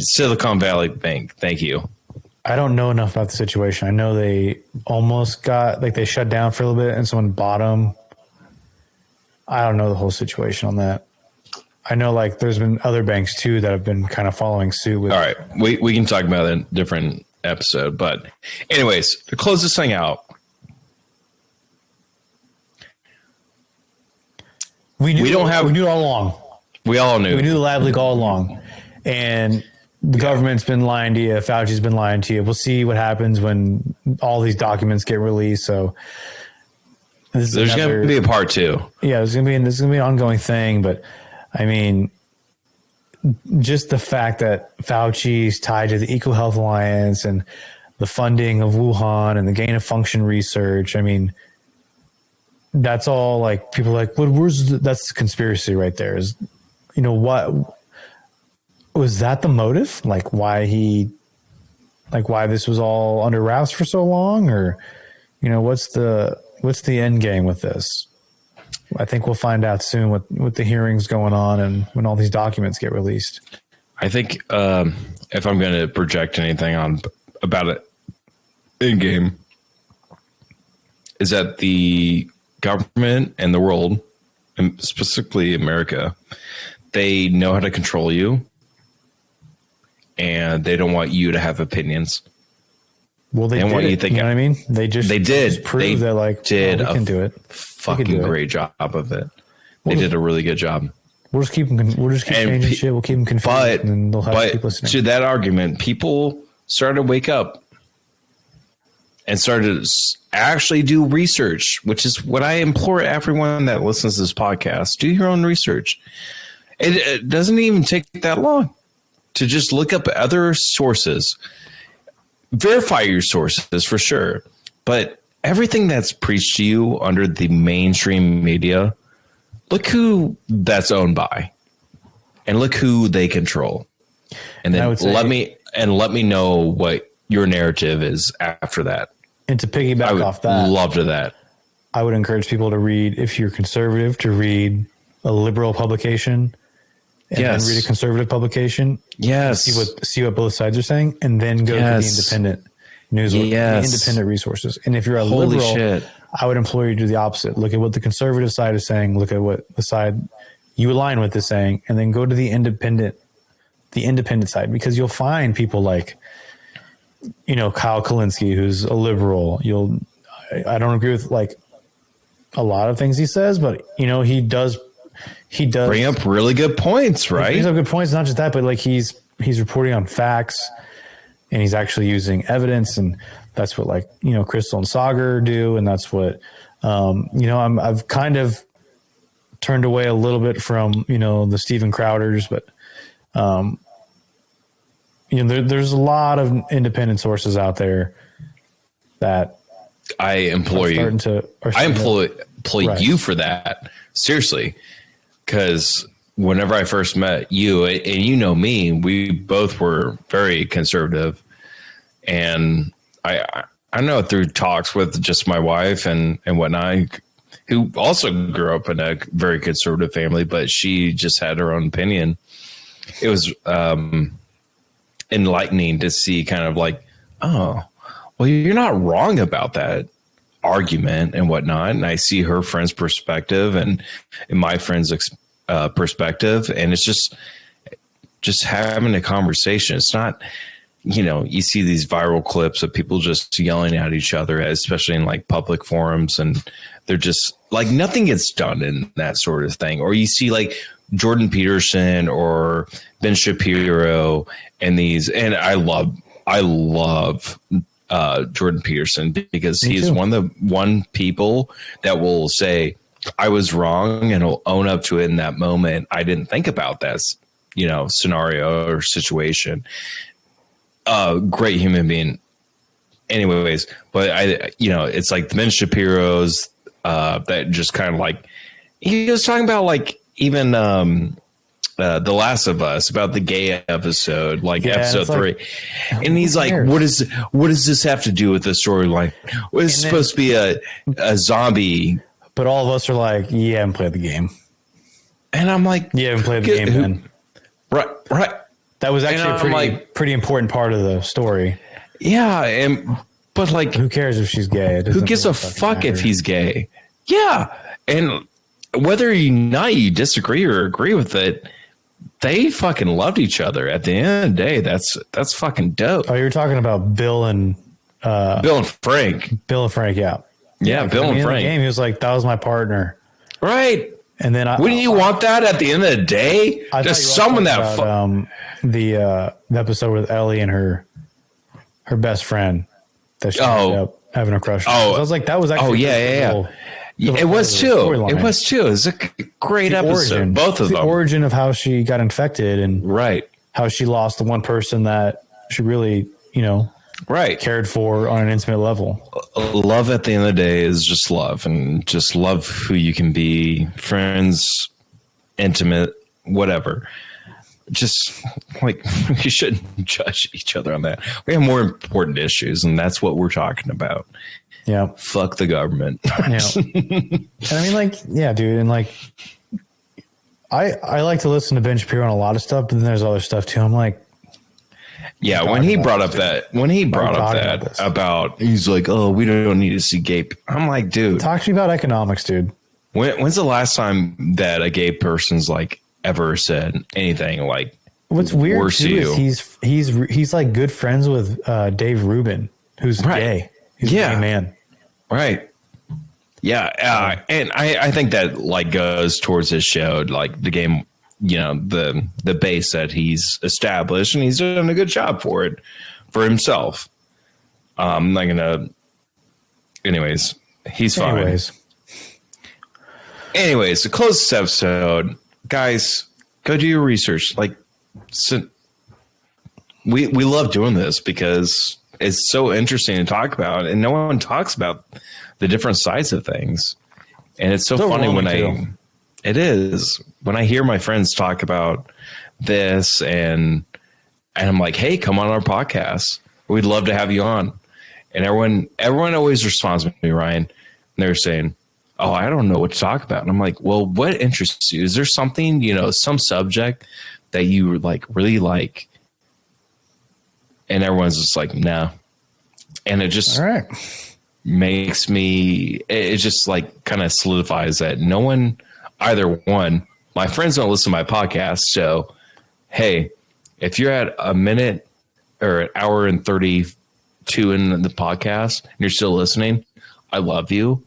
Silicon Valley Bank. Thank you. I don't know enough about the situation. I know they almost they shut down for a little bit and someone bought them. I don't know the whole situation on that. I know there's been other banks too that have been kind of following suit with. All right. We can talk about it in a different episode, but anyways, to close this thing out, we knew all along. We all knew. We knew the lab leak all along. And the government's been lying to you. Fauci's been lying to you. We'll see what happens when all these documents get released. So there's going to be a part 2. Yeah, this is going to be an ongoing thing. But I mean, just the fact that Fauci's tied to the EcoHealth Alliance and the funding of Wuhan and the gain of function research. I mean, that's all people are that's the conspiracy right there. Is, what was that the motive? Why this was all under wraps for so long, or, what's the end game with this? I think we'll find out soon with the hearings going on and when all these documents get released. I think if I'm going to project anything about it in game, is that the government and the world, and specifically America, they know how to control you, and they don't want you to have opinions. Well, they did. You know what I mean? They did prove that we can do it. Fucking great job of it. They did a really good job. We'll just keep changing shit. We'll keep them confused, and they'll have people listening. To that argument, people started to wake up and started to actually do research, which is what I implore everyone that listens to this podcast. Do your own research. It doesn't even take that long to just look up other sources. Verify your sources for sure. But everything that's preached to you under the mainstream media, look who that's owned by, and look who they control. And then let me know what your narrative is after that. And to piggyback off that, love to that. I would encourage people to read, if you're conservative, to read a liberal publication and then read a conservative publication. Yes. See what both sides are saying, and then go to the independent news, the independent resources. And if you're a liberal, I would implore you to do the opposite. Look at what the conservative side is saying. Look at what the side you align with is saying, and then go to the independent side, because you'll find people like, Kyle Kalinske, who's a liberal. I don't agree with a lot of things he says, but he does bring up really good points, right? He brings up good points. Not just that, but he's reporting on facts, and he's actually using evidence, and that's what Crystal and Sagar do, and that's what I've kind of turned away a little bit from the Steven Crowders, but there's a lot of independent sources out there that I implore you. I employ you for that, seriously, because whenever I first met you, and me, we both were very conservative, and I know through talks with just my wife and whatnot, who also grew up in a very conservative family, but she just had her own opinion. It was enlightening to see kind of oh, well, you're not wrong about that argument and whatnot. And I see her friend's perspective and my friend's perspective. And it's just having a conversation. It's not, you see these viral clips of people just yelling at each other, especially in public forums. And they're just nothing gets done in that sort of thing. Or you see Jordan Peterson or Ben Shapiro and these, and I love Jordan Peterson, because he's one people that will say, I was wrong, and will own up to it in that moment. I didn't think about that, scenario or situation. Great human being. Anyways, but it's the Ben Shapiro's, that just kind of he was talking about even The Last of Us, about the gay episode, like episode 3. And he's like, what does this have to do with the storyline? Well, it's supposed to be a zombie. But all of us are like, you haven't played the game. And I'm like, you haven't played the game, man. Right. That was actually a pretty important part of the story. Yeah, but like, who cares if she's gay? Who gives a fuck if he's gay? Yeah, and whether you disagree or agree with it, they fucking loved each other. At the end of the day, that's fucking dope. Oh, you were talking about Bill and Frank. Bill and Frank, yeah. Yeah, Bill and Frank. The game, he was like, that was my partner. Right. And then wouldn't you want that at the end of the day? Just someone that the episode with Ellie and her best friend that she ended up having a crush on. I was like, that was actually it was too. It was too. It was a great episode. Both of them. The origin of how she got infected and how she lost the one person that she really, cared for on an intimate level. Love at the end of the day is just love, and just love who you can be, friends, intimate, whatever. Just like, we shouldn't judge each other on that. We have more important issues, and that's what we're talking about. Yeah. Fuck the government. Yeah. And I mean, like, yeah, dude. And like, I like to listen to Ben Shapiro on a lot of stuff, but then there's other stuff too. I'm like, yeah, when he brought up that about, he's like, oh, we don't need to see gay. I'm like, dude, talk to me about economics, dude. When's the last time that a gay person's like ever said anything like what's weird too is he's like good friends with Dave Rubin, who's gay. He's a gay man. Right. Yeah. And I think that like goes towards his show, like the game, the base that he's established, and he's doing a good job for it for himself. I'm not gonna. Anyways, he's fine. Anyways, to close this episode, guys, go do your research. Like, we love doing this because it's so interesting to talk about, and no one talks about the different sides of things. And it's so funny when it is when I hear my friends talk about this, and I'm like, hey, come on our podcast. We'd love to have you on. And everyone always responds to me, Ryan, and they're saying, oh, I don't know what to talk about. And I'm like, well, what interests you? Is there something, some subject that you like really like? And everyone's just like, no. And it just makes me, it just like kind of solidifies that no one, either one, my friends don't listen to my podcast. So, hey, if you're at a minute or an hour and 32 in the podcast and you're still listening, I love you.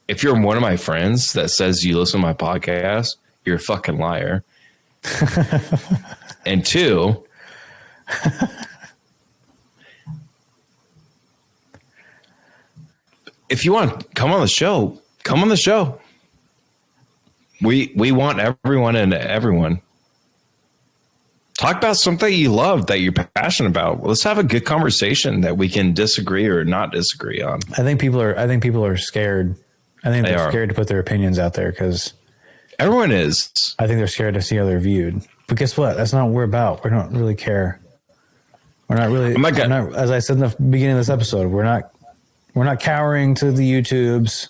If you're one of my friends that says you listen to my podcast, you're a fucking liar. And two, if you want to come on the show, come on the show. We want everyone and everyone. Talk about something you love, that you're passionate about. Let's have a good conversation that we can disagree or not disagree on. I think people are scared. I think they're scared to put their opinions out there because everyone is. I think they're scared to see how they're viewed. But guess what? That's not what we're about. We don't really care. We're not really. As I said in the beginning of this episode, we're not cowering to the YouTubes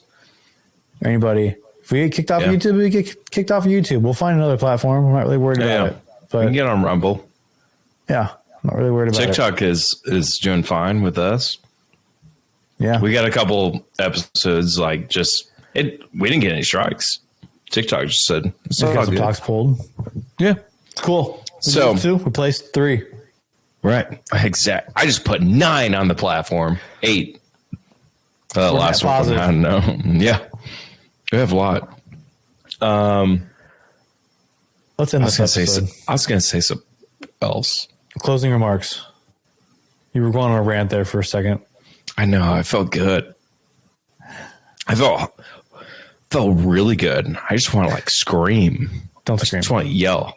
or anybody. If we get kicked off of YouTube, we get kicked off of YouTube. We'll find another platform. We're not really worried about it. But we can get on Rumble. Yeah, I'm not really worried about TikTok is doing fine with us. Yeah, we got a couple episodes we didn't get any strikes. TikTok just said it's got some talks pulled. Yeah, cool. We placed 3. Right, exactly. I just put 9 on the platform. 8. Last one, I don't know. Yeah, we have a lot. Let's end this episode. I was going to say something else. Closing remarks. You were going on a rant there for a second. I know. I felt good. I felt really good. I just want to scream. Don't scream. I just want to yell.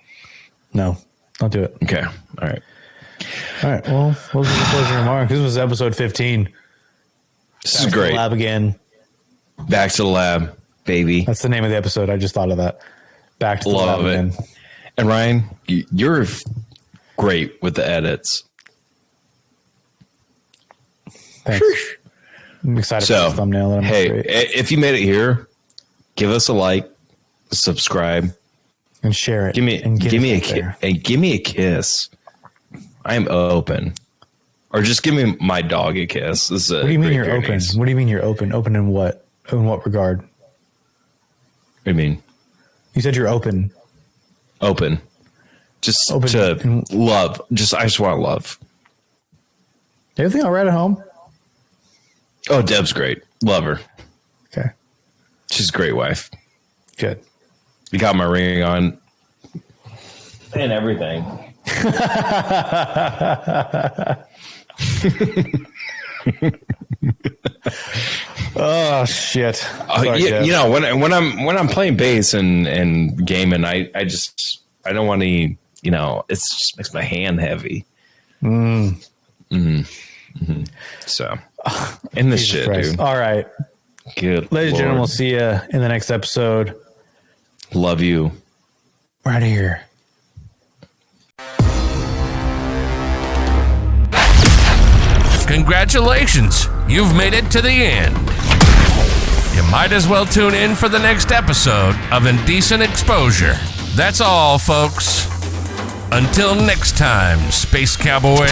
No, don't do it. Okay. All right. Well, those are the closing remarks. This was episode 15. This is great. To the lab again. Back to the lab, baby. That's the name of the episode. I just thought of that. Back to the lab again. And Ryan, you're great with the edits. Thanks. I'm excited for the thumbnail. Hey, if you made it here, give us a like, subscribe, and share it. Give me a kiss. I am open. Or just give me my dog a kiss. What do you mean you're open? What do you mean you're open? Open in what? In what regard? What do you mean? You said you're open. Open. Just open to love. I just want love. Everything all right at home? Oh, Deb's great. Love her. Okay. She's a great wife. Good. You got my ring on. And everything. Oh shit! Sorry, you know, when I'm playing bass and gaming, I don't want to. You know, it just makes my hand heavy. So, in this shit, Christ. dude. All right, good. Ladies and gentlemen, we'll see you in the next episode. Love you. Right here. Congratulations, you've made it to the end. You might as well tune in for the next episode of Indecent Exposure. That's all, folks. Until next time, Space Cowboy.